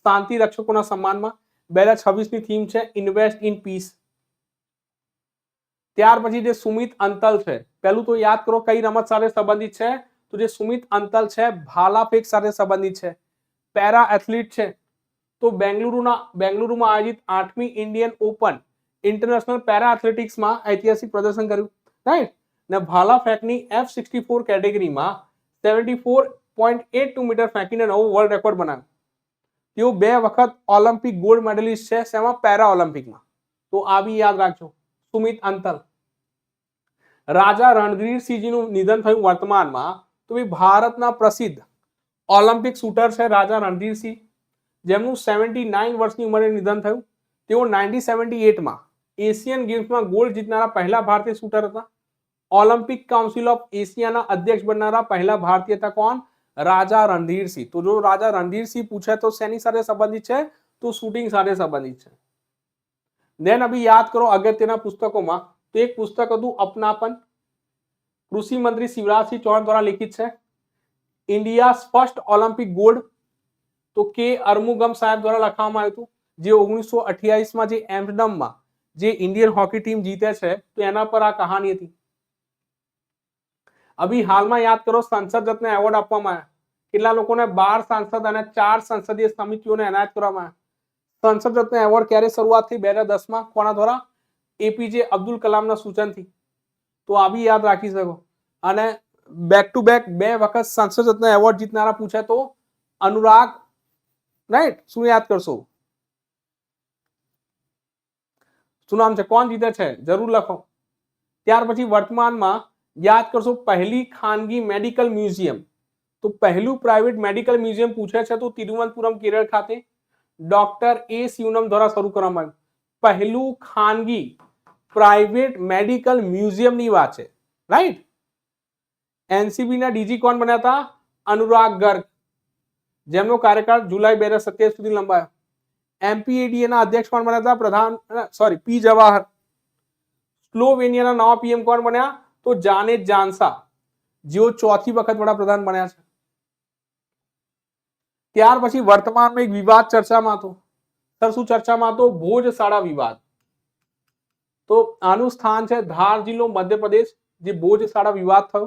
શાંતિ રક્ષકોના સન્માનમાં. 2026 ની થીમ છે ઇન્વેસ્ટ ઇન પીસ. ત્યાર પછી જે સુમિત અંતલ છે, પહેલું તો યાદ કરો કઈ રમત સાથે સંબંધિત છે? તો જે સુમિત અંતલ છે ભાલા ફેંક સાથે સંબંધિત છે, પેરા એથ્લીટ છે. તો બેંગલુરુમાં આયોજિત 8મી ઇન્ડિયન ઓપન ઇન્ટરનેશનલ પેરા એથ્લેટિક્સમાં ઐતિહાસિક પ્રદર્શન કર્યું, રાઈટ. ને ભાલા ફેંકની F64 કેટેગરીમાં 74.82 મીટર ફેંકીને નવો વર્લ્ડ રેકોર્ડ બનાવ્યો. તેઓ 2 વખત ઓલિમ્પિક ગોલ્ડ મેડલિસ્ટ છે, શેમાં? પેરા ઓલિમ્પિકમાં. તો આ બી યાદ રાખજો, સુમિત અંતલ. રાજા રણધીરસિંહજીનું નિધન થયું વર્તમાનમાં, તો ભારતના પ્રસિદ્ધ ઓલિમ્પિક શૂટર છે રાજા રણધીરસિંહ, જેમનું 79 વર્ષની ઉંમરે નિધન થયું. તેઓ 1978માં એશિયન ગેમ્સમાં ગોલ્ડ જીતનારા પહેલા ભારતીય શૂટર હતા. ઓલિમ્પિક કાઉન્સિલ ઓફ એશિયાના અધ્યક્ષ બનનારા પહેલા ભારતીય હતા કોણ? રાજા રણધીરસિંહ. તો જો રાજા રણધીરસિંહ પૂછે તો શેની સાથે સંબંધિત છે? તો શૂટિંગ સાથે સંબંધિત છે. દેન અભી યાદ કરો અગત્યના પુસ્તકોમાં, તો એક પુસ્તક હતું અપનાપન, કૃષિ મંત્રી શિવરાજસિંહ ચૌહાણ દ્વારા લિખિત છે. ઇન્ડિયા ફર્સ્ટ ઓલિમ્પિક ગોલ્ડ, તો કે અરમુગમ સાહેબ દ્વારા લખવામાં આવ્યું હતું, જે 1928માં જે એમ્સ્ટરડમમાં જે ઇન્ડિયન હોકી ટીમ જીતે છે, તો એના પર આ કહાની હતી. અભી હાલમાં યાદ કરો સંસદ રત્ન એવોર્ડ આપવામાં આવ્યા. કેટલા લોકોને? 12 સાંસદ અને 4 સંસદીય સમિતિઓને એનાયત કરવામાં આવ્યા. સંસદ રત્ન એવોર્ડ ક્યારે શરૂઆત થઈ? 2010માં. કોના દ્વારા? એપીજે અબ્દુલ કલામના સૂચનથી. તો આ બી યાદ રાખી શકો. અને બેક ટુ બેક 2 વખત સંસદ રત્ન એવોર્ડ જીતનારા પૂછે તો અનુરાગ, રાઈટ. શું યાદ કરશો? શું નામ છે? કોણ જીતે છે? જરૂર લખો. ત્યાર પછી વર્તમાનમાં યાદ કરશો પહેલી ખાનગી મેડિકલ મ્યુઝિયમ, તો પહેલું પ્રાઇવેટ મેડિકલ મ્યુઝિયમ પૂછે છે તો તિરુવનંતપુરમ કેરળ ખાતે ડોક્ટર એ શિવનમ દ્વારા શરૂ કરવામાં આવ્યું. પહેલું ખાનગી પ્રાઇવેટ મેડિકલ મ્યુઝિયમની વાત છે, રાઈટ. એનસીબી ના ડીજી કોણ બન્યા હતા? અનુરાગ ગર્ગ, જેમનો કાર્યકાળ જુલાઈ 2027 સુધી લંબાયો. એમપીએડીએ ના અધ્યક્ષ કોણ બન્યા હતા? પી જવાહર. સ્લોવેનિયાના નવા પીએમ કોણ બન્યા? તો જાનેટ જાન્સા, જેઓ 4થી વખત વડાપ્રધાન બન્યા છે. ત્યાર પછી વર્તમાનમાં એક વિવાદ ચર્ચામાં હતો. સર શું ચર્ચામાં હતો? ભોજશાળા વિવાદ. તો આનું સ્થાન છે ધાર જિલ્લો મધ્યપ્રદેશ, જે ભોજશાળા વિવાદ થયો.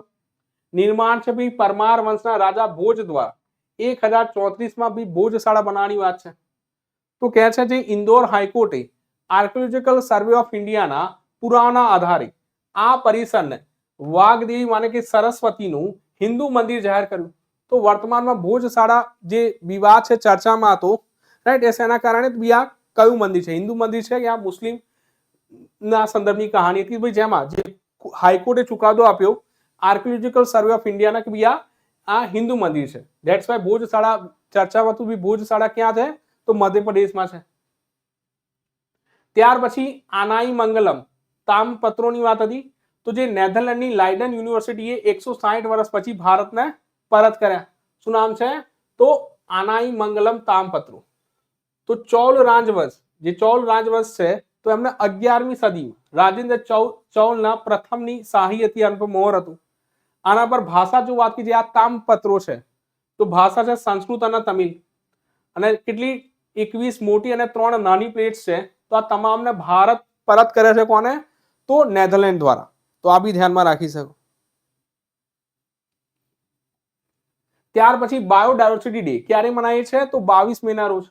નિર્માણ છે ભાઈ પરમાર વંશના રાજા ભોજ દ્વારા. 1034 માં બી ભોજશાળા બનાવવાની વાત છે. તો કહે છે જે ઇન્દોર હાઈકોર્ટે આર્કિયોલોજીકલ સર્વે ઓફ ઇન્ડિયાના પુરાના આધારે આ પરિસરને વાઘદેવી માને કે સરસ્વતીનું હિન્દુ મંદિર જાહેર કર્યું. તો વર્તમાનમાં ભોજશાળા જે વિવાદ છે ચર્ચામાં હતો, રાઈટ, એના કારણે બી આ કયું મંદિર છે, હિન્દુ મંદિર છે કે આ મુસ્લિમ ના સંદર્ભની કહાની હતી ભાઈ, જેમાં જે હાઈકોર્ટે ચુકાદો આપ્યો આર્કિયોલોજીકલ સર્વે ઓફ ઇન્ડિયાના કે ભાઈ આ હિન્દુ મંદિર છે. ધેટ્સ વાય ભોજશાળા ચર્ચામાં હતું. બી ભોજશાળા ક્યાં છે તો મધ્યપ્રદેશમાં છે. ત્યાર પછી આનાઈ મંગલમ તામપત્રોની વાત હતી. તો જે નેધરલેન્ડની લાઇડન યુનિવર્સિટીએ 160 વર્ષ પછી ભારતને પરત કર્યા. શું નામ છે તો આનાઈ મંગલમ તામપત્રો. તો ચૌલ રાજવંશ, જે ચૌલ રાજવંશ છે તો એમને 11મી સદીમાં રાજેન્દ્ર ચૌલના પ્રથમની શાહી હતી, આના પર મોહર હતું. આના પર ભાષા જો વાત કીધી, આ તામપત્રો છે તો ભાષા છે સંસ્કૃત અને તમિલ, અને કેટલી 21 મોટી અને 3 નાની પ્લેટ્સ છે. તો આ તમામને ભારત પરત કરે છે કોને તો નેધરલેન્ડ દ્વારા. તો આ બી ધ્યાનમાં રાખી શકો. ત્યાર પછી બાયોડાયવર્સિટી ડે ક્યારે મનાય છે તો 22 મેના રોજ.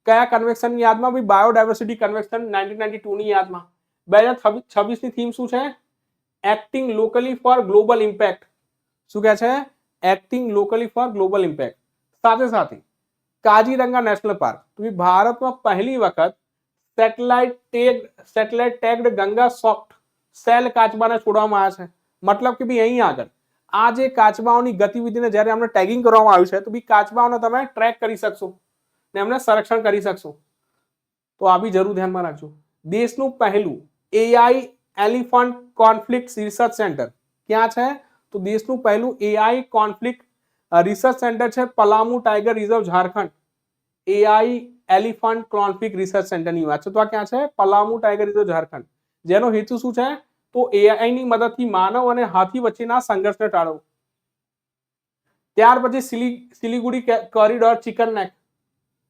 કયા કન્વેન્શનની યાદમાં ભાઈ બાયોડાયવર્સિટી કન્વેન્શન 1992 ની યાદમાં. 2026 ની થીમ શું છે acting locally for global impact. શું કહે છે acting locally for global impact. સાથે સાથે કાજીરંગા નેશનલ પાર્ક, તો ભારતમાં પહેલી વખત satellite tagged Ganga soft shell કાચબાને છોડવામાં આવ્યા છે. મતલબ કે ભાઈ અહીં આગળ આ જે કાચબાઓની ગતિવિધિને જ્યારે અમને ટેગિંગ કરવામાં આવ્યું છે તો બી કાચબાઓને તમે ટ્રેક કરી શકશો ને એમને સંરક્ષણ કરી શકશો. તો આ બી જરૂર ધ્યાનમાં રાખજો. દેશનું પહેલું AI elephant conflict research centre ક્યાં છે તો દેશનું પહેલું એઆઈ કોન્ફ્લિક્ટ રિસર્ચ સેન્ટર છે Palamu tiger reserve Jharkhand. AI elephant conflict research સેન્ટરની વાત છે. તો આ ક્યાં છે પલામુ ટાઈગર રિઝર્વ ઝારખંડ. જેનો હેતુ શું છે તો એઆઈ ની મદદથી માનવ અને હાથી વચ્ચેના સંઘર્ષને ટાળવો. ત્યાર પછી સિલિગુડી કોરિડોર ચિકન નેક,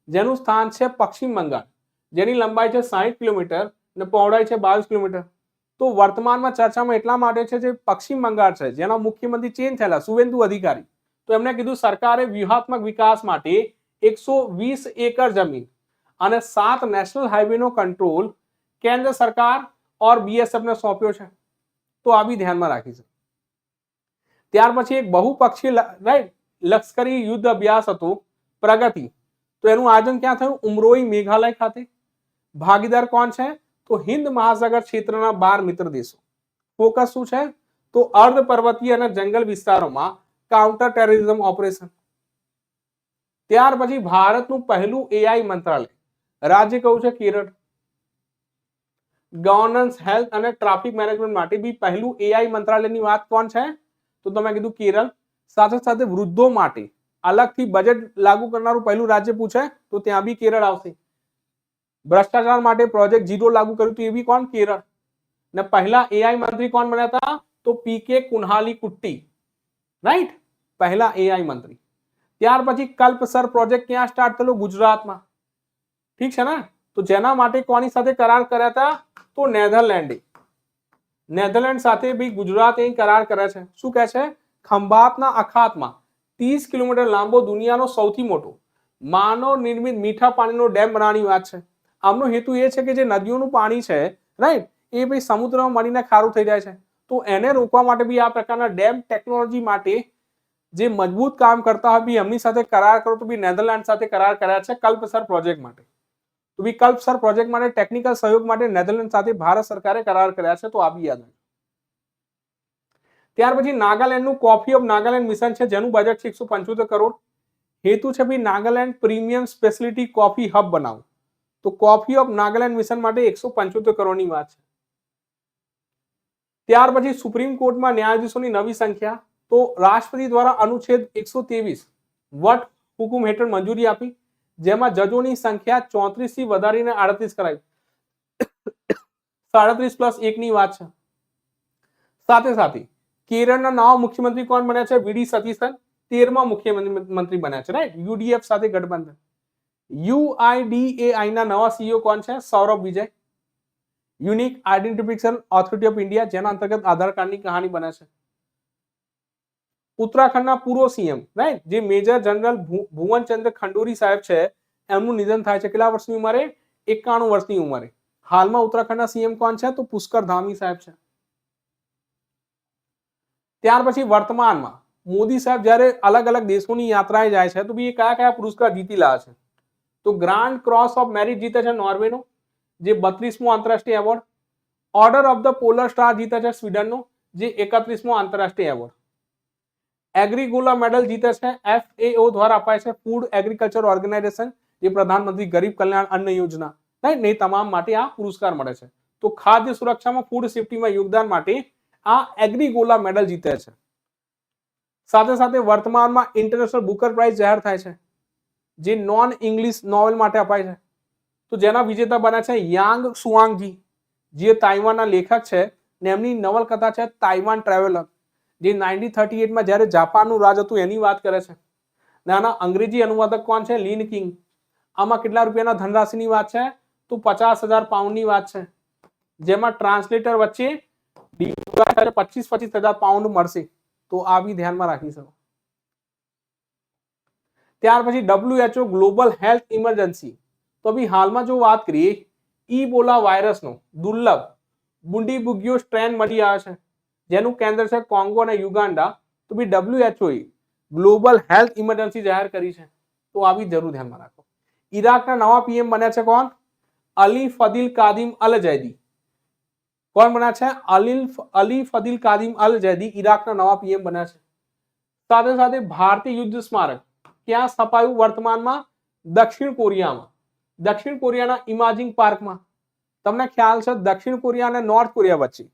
જેનું સ્થાન છે પશ્ચિમ બંગાળ, જેની લંબાઈ છે 60 કિલોમીટર અને પહોળાઈ છે 22 કિલોમીટર. તો વર્તમાનમાં ચર્ચામાં એટલા માટે છે જે પશ્ચિમ બંગાળ છે જેના મુખ્યમંત્રી ચેન્જ થયેલા શુવેન્દુ અધિકારી, તો એમણે કીધું સરકારે વ્યૂહાત્મક વિકાસ માટે 120 એકર જમીન અને 7 નેશનલ હાઈવે નો કંટ્રોલ કેન્દ્ર સરકાર ઓર બીએસએફ ને સોંપ્યો છે. તો આ બી ધ્યાનમાં રાખીશું. ત્યાર પછી એક બહુપક્ષીય રાઈટ લશ્કરી યુદ્ધ અભ્યાસ હતો પ્રગતિ. તો એનું આયોજન ક્યાં થયું ઉમરોઈ મેઘાલય ખાતે. ભાગીદાર કોણ છે તો હિન્દ મહાસાગર ક્ષેત્રના 12 મિત્ર દેશો. ફોકસ શું છે તો અર્ધ પર્વતીય અને જંગલ વિસ્તારોમાં કાઉન્ટર ટેરરિઝમ ઓપરેશન. ત્યાર પછી ભારતનું પહેલું એઆઈ મંત્રાલય, રાજ્ય કયું છે કેરળ. ગવર્નન્સ હેલ્થ અને ટ્રાફિક મેનેજમેન્ટ માટે બી પહેલું એઆઈ મંત્રાલયની વાત કોણ છે તો તમે કીધું કેરળ. સાથે સાથે વૃદ્ધો માટે અલગથી બજેટ લાગુ કરનારું પહેલું રાજ્ય પૂછે તો ત્યાં બી કેરળ આવશે. ભ્રષ્ટાચાર માટે પ્રોજેક્ટ 0 લાગુ કર્યું તો એ બી કોણ કેરળ. ને પહેલા એઆઈ મંત્રી કોણ બન્યા હતા તો પીકે કુન્હાલી કુટ્ટી, રાઈટ, પહેલા એઆઈ મંત્રી. ત્યાર પછી કલ્પસર પ્રોજેક્ટ ક્યાં સ્ટાર્ટ થયેલો ગુજરાતમાં. ઠીક છે ને. તો જેના માટે કોની સાથે કરાર કર્યા હતા તો નેધરલેન્ડે. નેધરલેન્ડ સાથે બી ગુજરાતે કરાર કર્યા છે. શું કહે છે ખંભાતના અખાતમાં 30 કિલોમીટર લાંબો દુનિયાનો સૌથી મોટો માનવ નિર્મિત મીઠા પાણીનો ડેમ બનાવવાની વાત છે. આમનો હેતુ એ છે કે જે નદીઓનું પાણી છે રાઈટ એ ભાઈ સમુદ્રમાં મળીને ખારું થઈ જાય છે. તો એને રોકવા માટે બી આ પ્રકારના ડેમ ટેકનોલોજી માટે જે મજબૂત કામ કરતા હોય બી એમની સાથે કરાર કરો તો બી નેધરલેન્ડ સાથે કરાર કર્યા છે કલ્પસર પ્રોજેક્ટ માટે. તો બી કલ્પસર પ્રોજેક્ટ માટે ટેકનિકલ સહયોગ માટે નેધરલેન્ડ સાથે ભારત સરકારે કરાર કર્યા છે. તો આ બી યાદ રાખજો. ત્યાર પછી નાગાલેન્ડનું કોફી ઓફ નાગાલેન્ડ મિશન છે જેનું બજેટ છે 175 કરોડ. હેતુ છે ભાઈ Nagaland premium speciality coffee hub બનાવો. તો કોફી ઓફ નાગાલેન્ડ મિશન માટે 175 કરોડની વાત છે. ત્યાર પછી સુપ્રીમ કોર્ટમાં ન્યાયાધીશોની નવી સંખ્યા. તો રાષ્ટ્રપતિ દ્વારા અનુચ્છેદ 123 વટ હુકુમ હેઠળ મંજૂરી આપી, જેમાં જજોની સંખ્યા 34 થી વધારીને 38 કરાઈ. 37+1 ની વાત છે. સાથે સાથે કેરળના નવા મુખ્યમંત્રી કોણ બન્યા છે વીડી સતીશન 13મા મુખ્યમંત્રી બન્યા છે રાઈટ યુડીએફ સાથે ગઠબંધન. યુઆઈડીએઆઈ ના નવા સીઈઓ કોણ છે Saurabh Vijay. Unique identification authority of India જેના અંતર્ગત આધાર કાર્ડની કહાની બને છે. ઉત્તરાખંડના પૂર્વ સીએમ રાઈટ જે મેજર જનરલ ભુવનચંદ્ર ખંડુરી સાહેબ છે એમનું નિધન થાય છે કેટલા વર્ષની ઉંમરે 91 વર્ષની ઉંમરે હાલમાં ઉત્તરાખંડના સીએમ કોણ છે તો પુષ્કર ધામી સાહેબ છે ત્યાર પછી વર્તમાનમાં મોદી સાહેબ જ્યારે અલગ અલગ દેશોની યાત્રાએ જાય છે તો બી કયા કયા પુરસ્કાર જીતી લાયા છે તો ગ્રાન્ડ ક્રોસ ઓફ મેરિટ જીતે છે નોર્વેનો જે 32મો આંતરરાષ્ટ્રીય award order of the polar star જીતે છે સ્વીડનનો જે 31મો આંતરરાષ્ટ્રીય એવોર્ડ એગ્રીગોલા મેડલ જીતે છે FAO દ્વારા અપાય છે ફૂડ એગ્રીકલ્ચર ઓર્ગેનાઇઝેશન જે પ્રધાનમંત્રી ગરીબ કલ્યાણ અન્ન યોજના રાઈટ ને તમામ માટે આ પુરસ્કાર મળે છે તો ખાદ્ય સુરક્ષામાં ફૂડ સેફ્ટીમાં યોગદાન માટે આ એગ્રીગોલા મેડલ જીતે છે સાથે સાથે વર્તમાનમાં ઇન્ટરનેશનલ બુકર પ્રાઇઝ જાહેર થાય છે જે નોન ઇંગ્લિશ નોવેલ માટે અપાય છે તો જેના વિજેતા બન્યા છે યાંગ સુઆંગજી જે તાઇવાનના લેખક છે ને એમની નવલકથા છે તાઇવાન ટ્રાવેલર જે 1938માં જ્યારે જાપાનનું રાજ હતું એની વાત કરે છે ને આના અંગ્રેજી અનુવાદક કોણ છે લીન કિંગ આમાં કેટલા રૂપિયાના ધનરાશિની વાત છે તો 50,000 પાઉન્ડની વાત છે જેમાં ટ્રાન્સલેટર વચ્ચે 25,000 પાઉન્ડ મળશે તો આ બી ધ્યાનમાં રાખી શકો ત્યાર પછી WHO ગ્લોબલ હેલ્થ ઇમરજન્સી તો બી હાલમાં જો વાત કરીએ ઈબોલા વાયરસનો દુર્લભ બુંડીબુગ્યો સ્ટ્રેન મળી આવ્યો છે જેનું કેન્દ્ર છે કોંગો અને યુગાન્ડા તો બી WHO ગ્લોબલ હેલ્થ ઇમરજન્સી જાહેર કરી છે તો આ બી જરૂર ધ્યાનમાં રાખો ઈરાકના નવા પીએમ બન્યા છે કોણ અલી ફદીલ કાદિમ અલ જૈદી કોણ બન્યા છે અલી ફદીલ કાદિમ અલ જૈદી ઈરાકના નવા પીએમ બન્યા છે સાથે સાથે ભારતીય યુદ્ધ સ્મારક ક્યાં સ્થપાયું વર્તમાનમાં દક્ષિણ કોરિયાના ઇમેજિંગ પાર્કમાં તમને ખ્યાલ છે દક્ષિણ કોરિયા અને નોર્થ કોરિયા વચ્ચે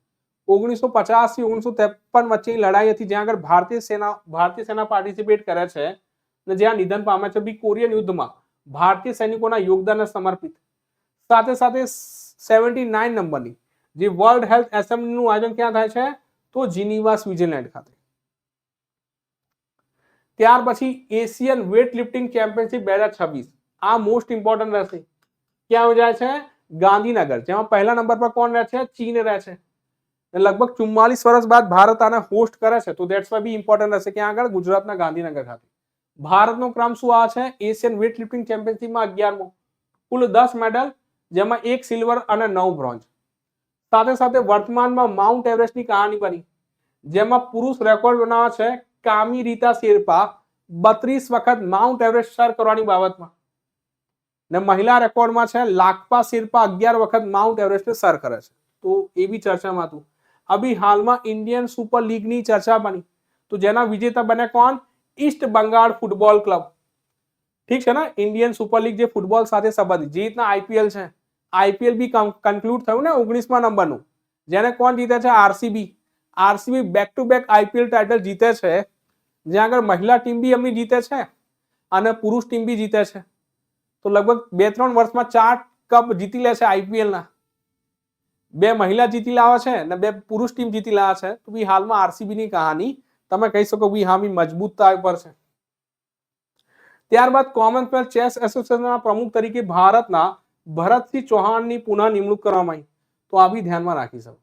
1950 થી 1953 વચ્ચેની લડાઈ હતી જ્યાં આગળ ભારતીય સેના પાર્ટિસિપેટ કરે છે અને જ્યાં નિધન પામે છે બી કોરિયન યુદ્ધમાં ભારતીય સૈનિકોના યોગદાનને સમર્પિત સાથે સાથે 79 નંબરની જે વર્લ્ડ હેલ્થ એસેમ્બલીનું આયોજન ક્યાં થાય છે તો જીનીવા સ્વિટ્ઝરલેન્ડ ખાતે ત્યાર પછી એશિયન વેટ લિફ્ટિંગ ચેમ્પિયનશિપ 2026 આ મોસ્ટ ઇમ્પોર્ટન્ટ રહેશે ક્યાં યોજાય છે ગાંધીનગર જેમાં પહેલા નંબર પર કોણ રહે છે ચીન રહે છે લગભગ 44 વર્ષ બાદ ભારત આને હોસ્ટ કરે છે તો ધેટ્સ વાય બી ઇમ્પોર્ટન્ટ રહેશે ક્યાં આગળ ગુજરાતના ગાંધીનગર ખાતે ભારતનો ક્રમ શું આ છે એશિયન વેટ લિફ્ટિંગ ચેમ્પિયનશિપમાં 11મો કુલ 10 મેડલ જેમાં 1 સિલ્વર અને 9 બ્રોન્ઝ સાથે સાથે વર્તમાનમાં માઉન્ટ એવરેસ્ટની કહાની બની જેમાં પુરુષ રેકોર્ડ બનાવ્યા છે કામી રીતા શેરપા 32 વખત માઉન્ટ એવરેસ્ટ સર કરવાની બાબતમાં ને મહિલા રેકોર્ડમાં છે લાકપા શેરપા 11 વખત માઉન્ટ એવરેસ્ટ સર કરે છે તો એ બી ચર્ચામાં હતું અભી હાલમાં ઇન્ડિયન સુપર લીગની ચર્ચા બની તો જેના વિજેતા બને કોણ ઈસ્ટ બંગાળ ફૂટબોલ ક્લબ ઠીક છે ને ઇન્ડિયન સુપર લીગ જે ફૂટબોલ સાથે સંબંધિત જે રીતના આઈપીએલ છે આઈપીએલ બી કન્ક્લુડ થયું ને 19મા નંબરનું જેને કોણ જીતે છે RCB back to back IPL title જીતે છે જ્યાં આગળ મહિલા ટીમ બી એમની જીતે છે અને પુરુષ ટીમ બી જીતે છે તો લગભગ 2-3 વર્ષમાં 4 કપ જીતી લે છે આઈપીએલ ના 2 મહિલા જીતી લાવે છે અને 2 પુરુષ ટીમ જીતી લાવે છે તો બી હાલમાં આરસીબી ની કહાની તમે કહી શકો બી હા બી મજબૂતતા ઉપર છે ત્યારબાદ કોમનવેલ્થ ચેસ એસોસિએશનના પ્રમુખ તરીકે ભારતના ભરતસિંહ ચૌહાણની પુનઃ નિમણૂક કરવામાં આવી તો આ બી ધ્યાનમાં રાખી શકો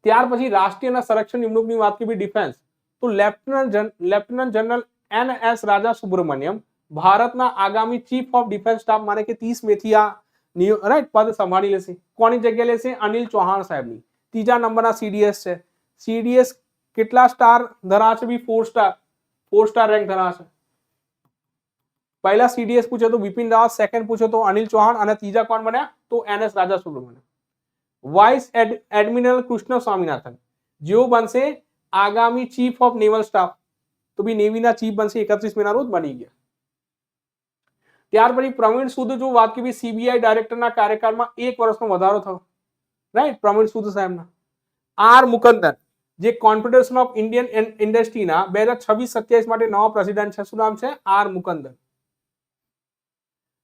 ત્યાર પછી રાષ્ટ્રીય સંરક્ષણ નિમણૂકની વાત કરી ડિફેન્સ તો લેફ્ટનન્ટ જનરલ NS રાજા સુબ્રમણ્યમ ભારતના આગામી ચીફ ઓફ ડિફેન્સ સ્ટાફ માને કે 30 મેથી આ રાઈટ પદ સંભાળી લેશે કોની જગ્યા લેશે અનિલ ચૌહાણ સાહેબની ત્રીજા નંબરના સીડીએસ છે સીડીએસ કેટલા સ્ટાર ધરાવે છે બી 4 સ્ટાર રેન્ક ધરાવે છે પહેલા સીડીએસ પૂછે તો બિપિન રાવત સેકન્ડ પૂછે તો અનિલ ચૌહાણ અને ત્રીજા કોણ બન્યા તો NS રાજા સુબ્રમણ્યમ વાઇસ એડમિરલ કૃષ્ણ સ્વામીનાથન જેઓ બનશે આગામી ચીફ ઓફ નેવલ સ્ટાફ તો બી નેવીના ચીફ બનશે 31 મેના રોજ બની ગયા ત્યાર પછી પ્રવીણ સૂદ જો વાત કરી સીબીઆઈ ડાયરેક્ટરના કાર્યકાળમાં 1 વર્ષનો વધારો થયો રાઈટ પ્રવીણ સૂદ સાહેબના આર મુકંદન જે કોન્ફેડરેશન ઓફ ઇન્ડિયન ઇન્ડસ્ટ્રીના 2026-27 માટે નવા પ્રેસિડેન્ટ છે શું નામ છે આર મુકંદન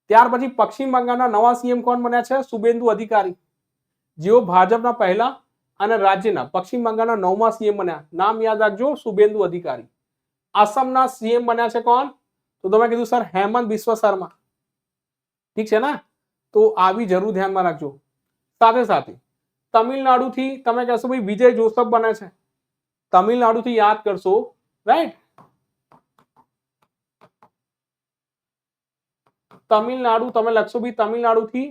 ત્યાર પછી પશ્ચિમ બંગાળના નવા સીએમ કોણ બન્યા છે શુભેન્દુ અધિકારી જેઓ ભાજપના પહેલા અને રાજ્યના પશ્ચિમ બંગાળના 9મા સીએમ બન્યા નામ યાદ રાખજો શુભેન્દુ અધિકારી આસામના સીએમ બન્યા છે કોણ તો તમે કીધું સર હેમંત બિસ્વા શર્મા ઠીક છે ને તો આવી જરૂર ધ્યાનમાં રાખજો સાથે સાથે તમિલનાડુથી તમે કહેશો ભાઈ વિજય જોસફ બને છે તમિલનાડુથી યાદ કરશો, રાઈટ? તમિલનાડુ તમે લખશો બી, તમિલનાડુથી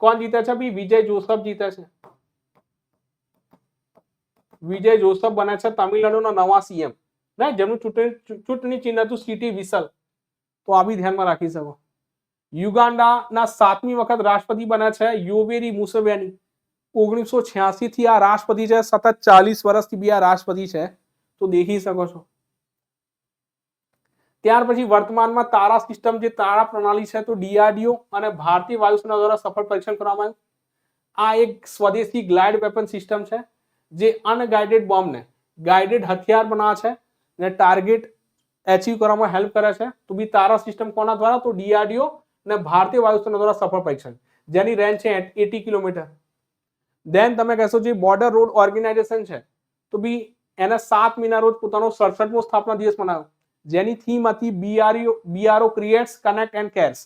કોણ જીતે છે બી? વિજય જોસફ જીતે છે. વિજય જોસફ બને છે તમિલનાડુના નવા સીએમ, રાઈટ? જેનું ચૂંટણી ચિહ્ન હતું સીટી વિસલ. તો આ બી ધ્યાનમાં રાખી શકો. યુગાન્ડાના 7મી વખત રાષ્ટ્રપતિ બન્યા છે યોવેરી મુસેવેની. 1986 થી આ રાષ્ટ્રપતિ છે, સતત 40 વર્ષથી બી આ રાષ્ટ્રપતિ છે. તો દેખી શકો છો. ત્યાર પછી વર્તમાનમાં તારા સિસ્ટમ, જે તારા પ્રણાલી છે, તો ડીઆરડીઓ અને ભારતીય વાયુસેના દ્વારા સફળ પરીક્ષણ કરવામાં આવ્યું. આ એક સ્વદેશી ગ્લાઇડ વેપન સિસ્ટમ છે જે અનગાઇડેડ બોમ્બને ગાઇડેડ હથિયાર બનાવે છે અને ટાર્ગેટ એચીવ કરવામાં હેલ્પ કરે છે. તો બી તારા સિસ્ટમ કોના દ્વારા? તો ડીઆરડીઓ અને ભારતીય વાયુસેના દ્વારા સફળ પરીક્ષણ, જેની રેન્જ છે 80 કિલોમીટર. દેન તમે કહેશો જે બોર્ડર રોડ ઓર્ગેનાઇઝેશન છે, તો બી એના 7 મહિના રોજ પોતાનો 67મો સ્થાપના દિવસ મનાવ્યો, જેની થીમ હતી BRO creates, connect and cares.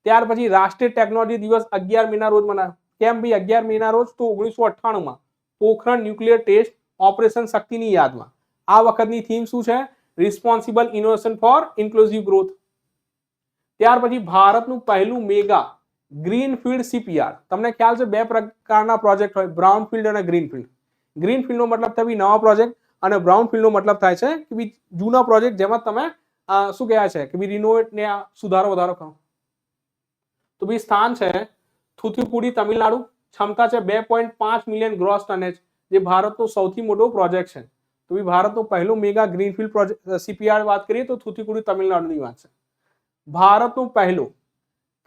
ત્યાર પછી રાષ્ટ્રીય ટેકનોલોજી દિવસ 11 મહિના રોજ મનાવ્યો. કેમ ભાઈ 11 મહિના રોજ? તો 1998માં પોખરણ ન્યુક્લિયર ટેસ્ટ ઓપરેશન શક્તિની યાદમાં. આ વખતની થીમ શું છે? Responsible innovation for inclusive growth. ત્યાર પછી ભારતનું પહેલું મેગા ગ્રીનફિલ્ડ શિપયાર્ડ. તમને ખ્યાલ છે 2 પ્રકારના પ્રોજેક્ટ હોય, બ્રાઉનફિલ્ડ અને ગ્રીનફિલ્ડ. ગ્રીનફિલ્ડનો મતલબ થાય નવા પ્રોજેક્ટ અને બ્રાઉનફિલ્ડનો મતલબ થાય છે કે જૂના પ્રોજેક્ટ જેમાં તમે શું કહેવાય છે કે રિનોવેટ ને સુધારો વધારો કરો. તો બી સ્થાન છે થુથુકુડી, તમિલનાડુ. ક્ષમતા છે 2.5 મિલિયન ગ્રોસ ટનેજ, જે ભારતનો સૌથી મોટો પ્રોજેક્ટ છે. તો બી ભારતનો પહેલો મેગા ગ્રીનફિલ્ડ પ્રોજેક્ટ શિપયાર્ડ વાત કરીએ તો થુથુકુડી, તમિલનાડુની વાત છે. ભારતનો પહેલો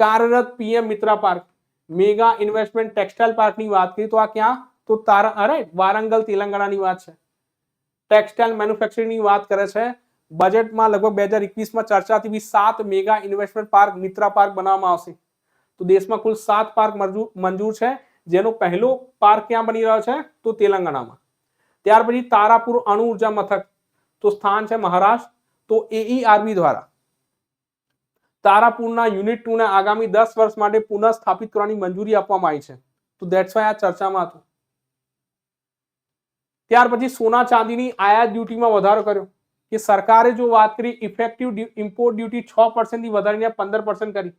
કાર્યરત PM Mitra park mega investment textile પાર્કની વાત કરીએ તો આ ક્યાં? તો વારંગલ, તેલંગાણાની વાત છે. ટેક્સટાઇલ મેન્યુફેક્ચરિંગની વાત કરે છે. બજેટમાં લગભગ 2021માં ચર્ચાથી બી 7 mega investment park, Mitra park બનાવવામાં આવશે. તો દેશમાં કુલ 7 પાર્ક મંજૂર છે, જેનો પહેલો પાર્ક ક્યાં બની રહ્યો છે? તો તેલંગાણામાં. ત્યાર પછી તારાપુર અણુ ઉર્જા મથક, તો સ્થાન છે મહારાષ્ટ્ર. તો એઈઆરબી દ્વારા તારાપુરના યુનિટ 2 ને આગામી 10 વર્ષ માટે પુનઃ સ્થાપિત કરવાની મંજૂરી આપવામાં આવી છે. તો ધેટ્સ વાય આ ચર્ચામાં હતું. ત્યાર પછી સોના ચાંદીની આયાત ડ્યુટીમાં વધારો કર્યો, કે સરકારે જો વાત કરી ઇફેક્ટિવ ઇમ્પોર્ટ ડ્યુટી 6% થી વધારીને 15% કરી.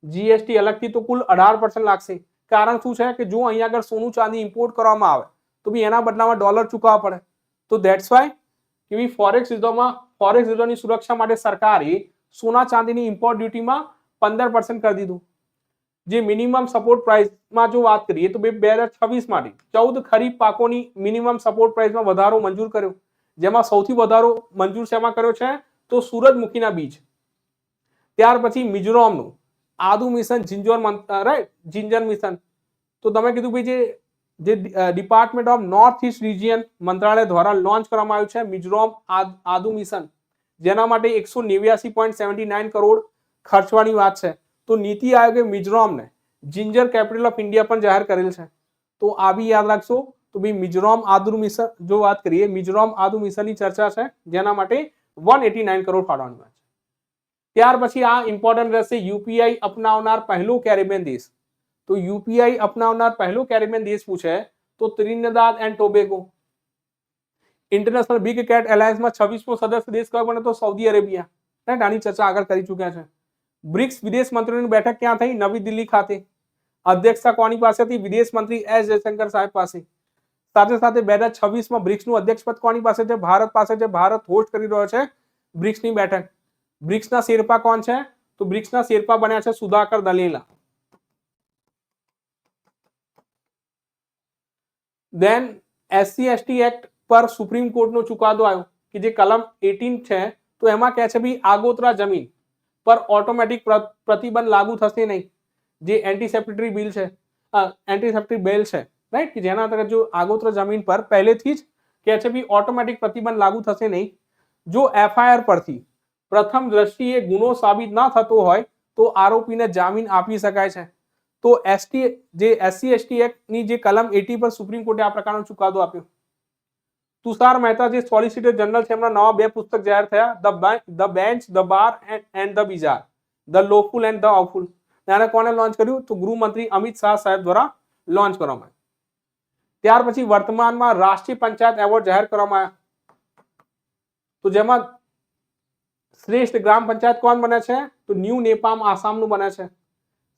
જીએસટી અલગથી તો કુલ 18% લાગશે. કારણ શું છે કે જો અહીંયા આગળ સોનું ચાંદી ઇમ્પોર્ટ કરવામાં આવે તો બી એના બદલામાં ડોલર ચૂકવવા પડે. તો ધેટ્સ વાય કે ફોરેક્સ રિઝર્વની સુરક્ષા માટે સરકારે સોના ચાંદીની ઇમ્પોર્ટ ડ્યુટીમાં 15% કરી દીધું. જે મિનિમમ સપોર્ટ પ્રાઇસમાં જો વાત કરીએ તો 2026 માટે 14 ખરીફ પાકોની મિનિમમ સપોર્ટ પ્રાઇસમાં વધારો મંજૂર કર્યો, જેમાં સૌથી વધારો મંજૂર શેમાં કર્યો છે? તો સૂરજમુખીના બીજ. ત્યાર પછી મિઝોરમનું આદુ મિશન, જિંજર મિશન. તો તમે કીધું ભાઈ જે department of north East region મંત્રાલય દ્વારા લોન્ચ કરવામાં આવ્યું છે મિઝોરમ આદુ મિશન, જેના માટે 189.79 કરોડ ખર્ચવાની વાત છે. તો નીતિ આયોગે મિઝોરમને જિંજર કેપિટલ ઓફ ઇન્ડિયા પણ જાહેર કરેલ છે. તો આ બી યાદ રાખશો. તો ભાઈ મિઝોરમ આદુ મિશન જો વાત કરીએ, મિઝોરમ આદુ મિશનની ચર્ચા છે, જેના માટે 189 કરોડ ફાળવવાની વાત છે. ત્યાર પછી આ ઇમ્પોર્ટન્ટ રહેશે, યુપીઆઈ અપનાવનાર પહેલો કેરેબિયન દેશ. તો યુપીઆઈ અપનાવનાર પહેલો કેરેબિયન દેશ પૂછે તો Trinidad and Tobago. International big cat એલાયન્સમાં 26મો સદસ્ય દેશ કયો બને? તો સાઉદી અરેબિયા. રાઈટ, આની ચર્ચા આગળ કરી ચૂક્યા છે. બ્રિક્સ વિદેશ મંત્રીઓની બેઠક ક્યાં થઈ? નવી દિલ્હી ખાતે. અધ્યક્ષતા કોની પાસેથી? વિદેશ મંત્રી એસ જયશંકર સાહેબ પાસે. સાથે સાથે 2026માં બ્રિક્સનું અધ્યક્ષપદ કોની પાસે છે? ભારત પાસે છે. ભારત હોસ્ટ કરી રહ્યો છે બ્રિક્સની બેઠક. બ્રિક્સના શેરપા કોણ છે? તો બ્રિક્સના શેરપા બન્યા છે સુધાકર દલેલા. દેન એસસી એસટી એક્ટ પર સુપ્રીમ કોર્ટનો ચુકાદો આવ્યો કે જે કલમ 18 છે, તો એમાં કહે છે ભાઈ આગોતરા જમીન પર ઓટોમેટિક પ્રતિબંધ લાગુ થશે નહીં. જે એન્ટીસેપ્ટિટરી બિલ છે, એન્ટીસેપ્ટિક બેલ છે, રાઈટ, કે જેના અંતર્ગત જો આગોતરા જમીન પર પહેલેથી જ કહે છે ભાઈ ઓટોમેટિક પ્રતિબંધ લાગુ થશે નહીં. જો એફઆઈઆર પરથી પ્રથમ દ્રષ્ટિએ ગુનો સાબિત ના થતો હોય તો આરોપીને જામીન આપી શકાય છે. તો એસસી એસટી એક્ટની જે કલમ 80 પર સુપ્રીમ કોર્ટે આ પ્રકારનો ચુકાદો આપ્યો. તુષાર મહેતા જે સોલિસિટર જનરલ છે, એમના નવા 2 પુસ્તક જાહેર થયા, the bench, the bar and the bizarre, the lawful and the awful. આને કોને લોન્ચ કર્યું? તો ગૃહમંત્રી અમિત શાહ સાહેબ દ્વારા લોન્ચ કરવામાં આવ્યું. ત્યાર પછી વર્તમાનમાં રાષ્ટ્રીય પંચાયત એવોર્ડ જાહેર કરવામાં આવ્યા. તો જેમાં શ્રેષ્ઠ ગ્રામ પંચાયત કોણ બને છે? તો ન્યૂ નેપામ આસામનું બને છે.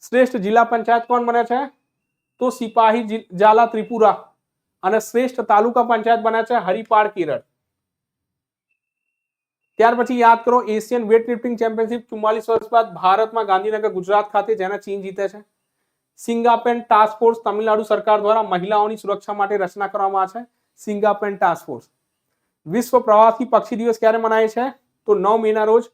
શ્રેષ્ઠ જિલ્લા પંચાયત કોણ બને છે? તો સિપાહી ઝાલા ત્રિપુરા. અને શ્રેષ્ઠ તાલુકા પંચાયત બને છે હરિપાડ કેરળ. ત્યાર પછી યાદ કરો એશિયન વેટ લિફ્ટિંગ ચેમ્પિયનશિપ 44 વર્ષ બાદ ભારતમાં ગાંધીનગર ગુજરાત ખાતે જેને ચીન જીતે છે. સિંગાપેન ટાસ્ક ફોર્સ તમિલનાડુ સરકાર દ્વારા મહિલાઓની સુરક્ષા માટે રચના કરવામાં આવે છે. સિંગાપેન ટાસ્ક ફોર્સ. વિશ્વ પ્રવાસી પક્ષી દિવસ ક્યારે મનાય છે? તો 9 મેના રોજ,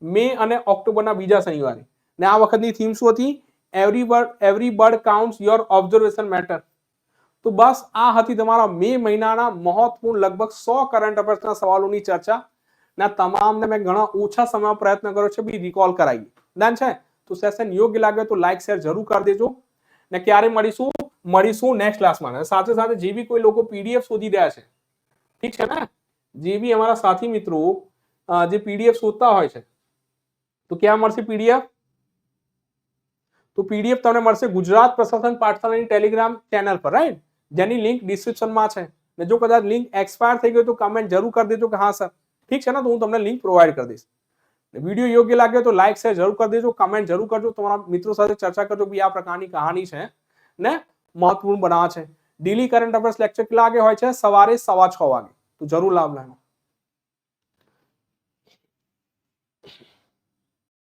મે અને ઓક્ટોબરના બીજા શનિવારે. ને આ વખતની થીમ શું હતી? Every bird counts your observation matter. તો બસ આ હતી તમારા મે મહિનાના મહત્વપૂર્ણ લગભગ 100 કરંટ અફેર્સના સવાલોની ચર્ચા. ના તમામને મેં ઘણા ઓછા સમયમાં પ્રયત્ન કર્યો છે બી રિકોલ કરાવીએ. ડન છે? તો સેશન યોગ્ય લાગે તો લાઈક શેર જરૂર કરી દેજો. ને ક્યારે મળીશું નેક્સ્ટ ક્લાસમાં. સાથે સાથે જે બી કોઈ લોકો પીડીએફ શોધી રહ્યા છે, ઠીક છે ને, જે બી અમારા સાથી મિત્રો જે પીડીએફ શોધતા હોય છે, તો ક્યાં મળશે પીડીએફ? તો પીડીએફ તમને મળશે ગુજરાત પ્રશાસન પાઠશાળાની ટેલિગ્રામ ચેનલ પર, રાઈટ, જેની લિંક ડિસ્ક્રિપ્શનમાં છે. ને જો કદાચ લિંક એક્સપાયર થઈ ગઈ તો કમેન્ટ જરૂર કરી દેજો કે હા સર, ઠીક છે ને, તો હું તમને લિંક પ્રોવાઈડ કરી દઈશ. વિડીયો યોગ્ય લાગે તો લાઈક શેર જરૂર કરી દેજો, કમેન્ટ જરૂર કરજો, તમારા મિત્રો સાથે ચર્ચા કરજો કે આ પ્રકારની કહાની છે ને મહત્વપૂર્ણ બનાવવા છે. ડેલી કરંટ અફેર્સ લેક્ચર કેટલા વાગે હોય છે? સવારે 6:15 વાગે. તો જરૂર લાભ લેવાનો.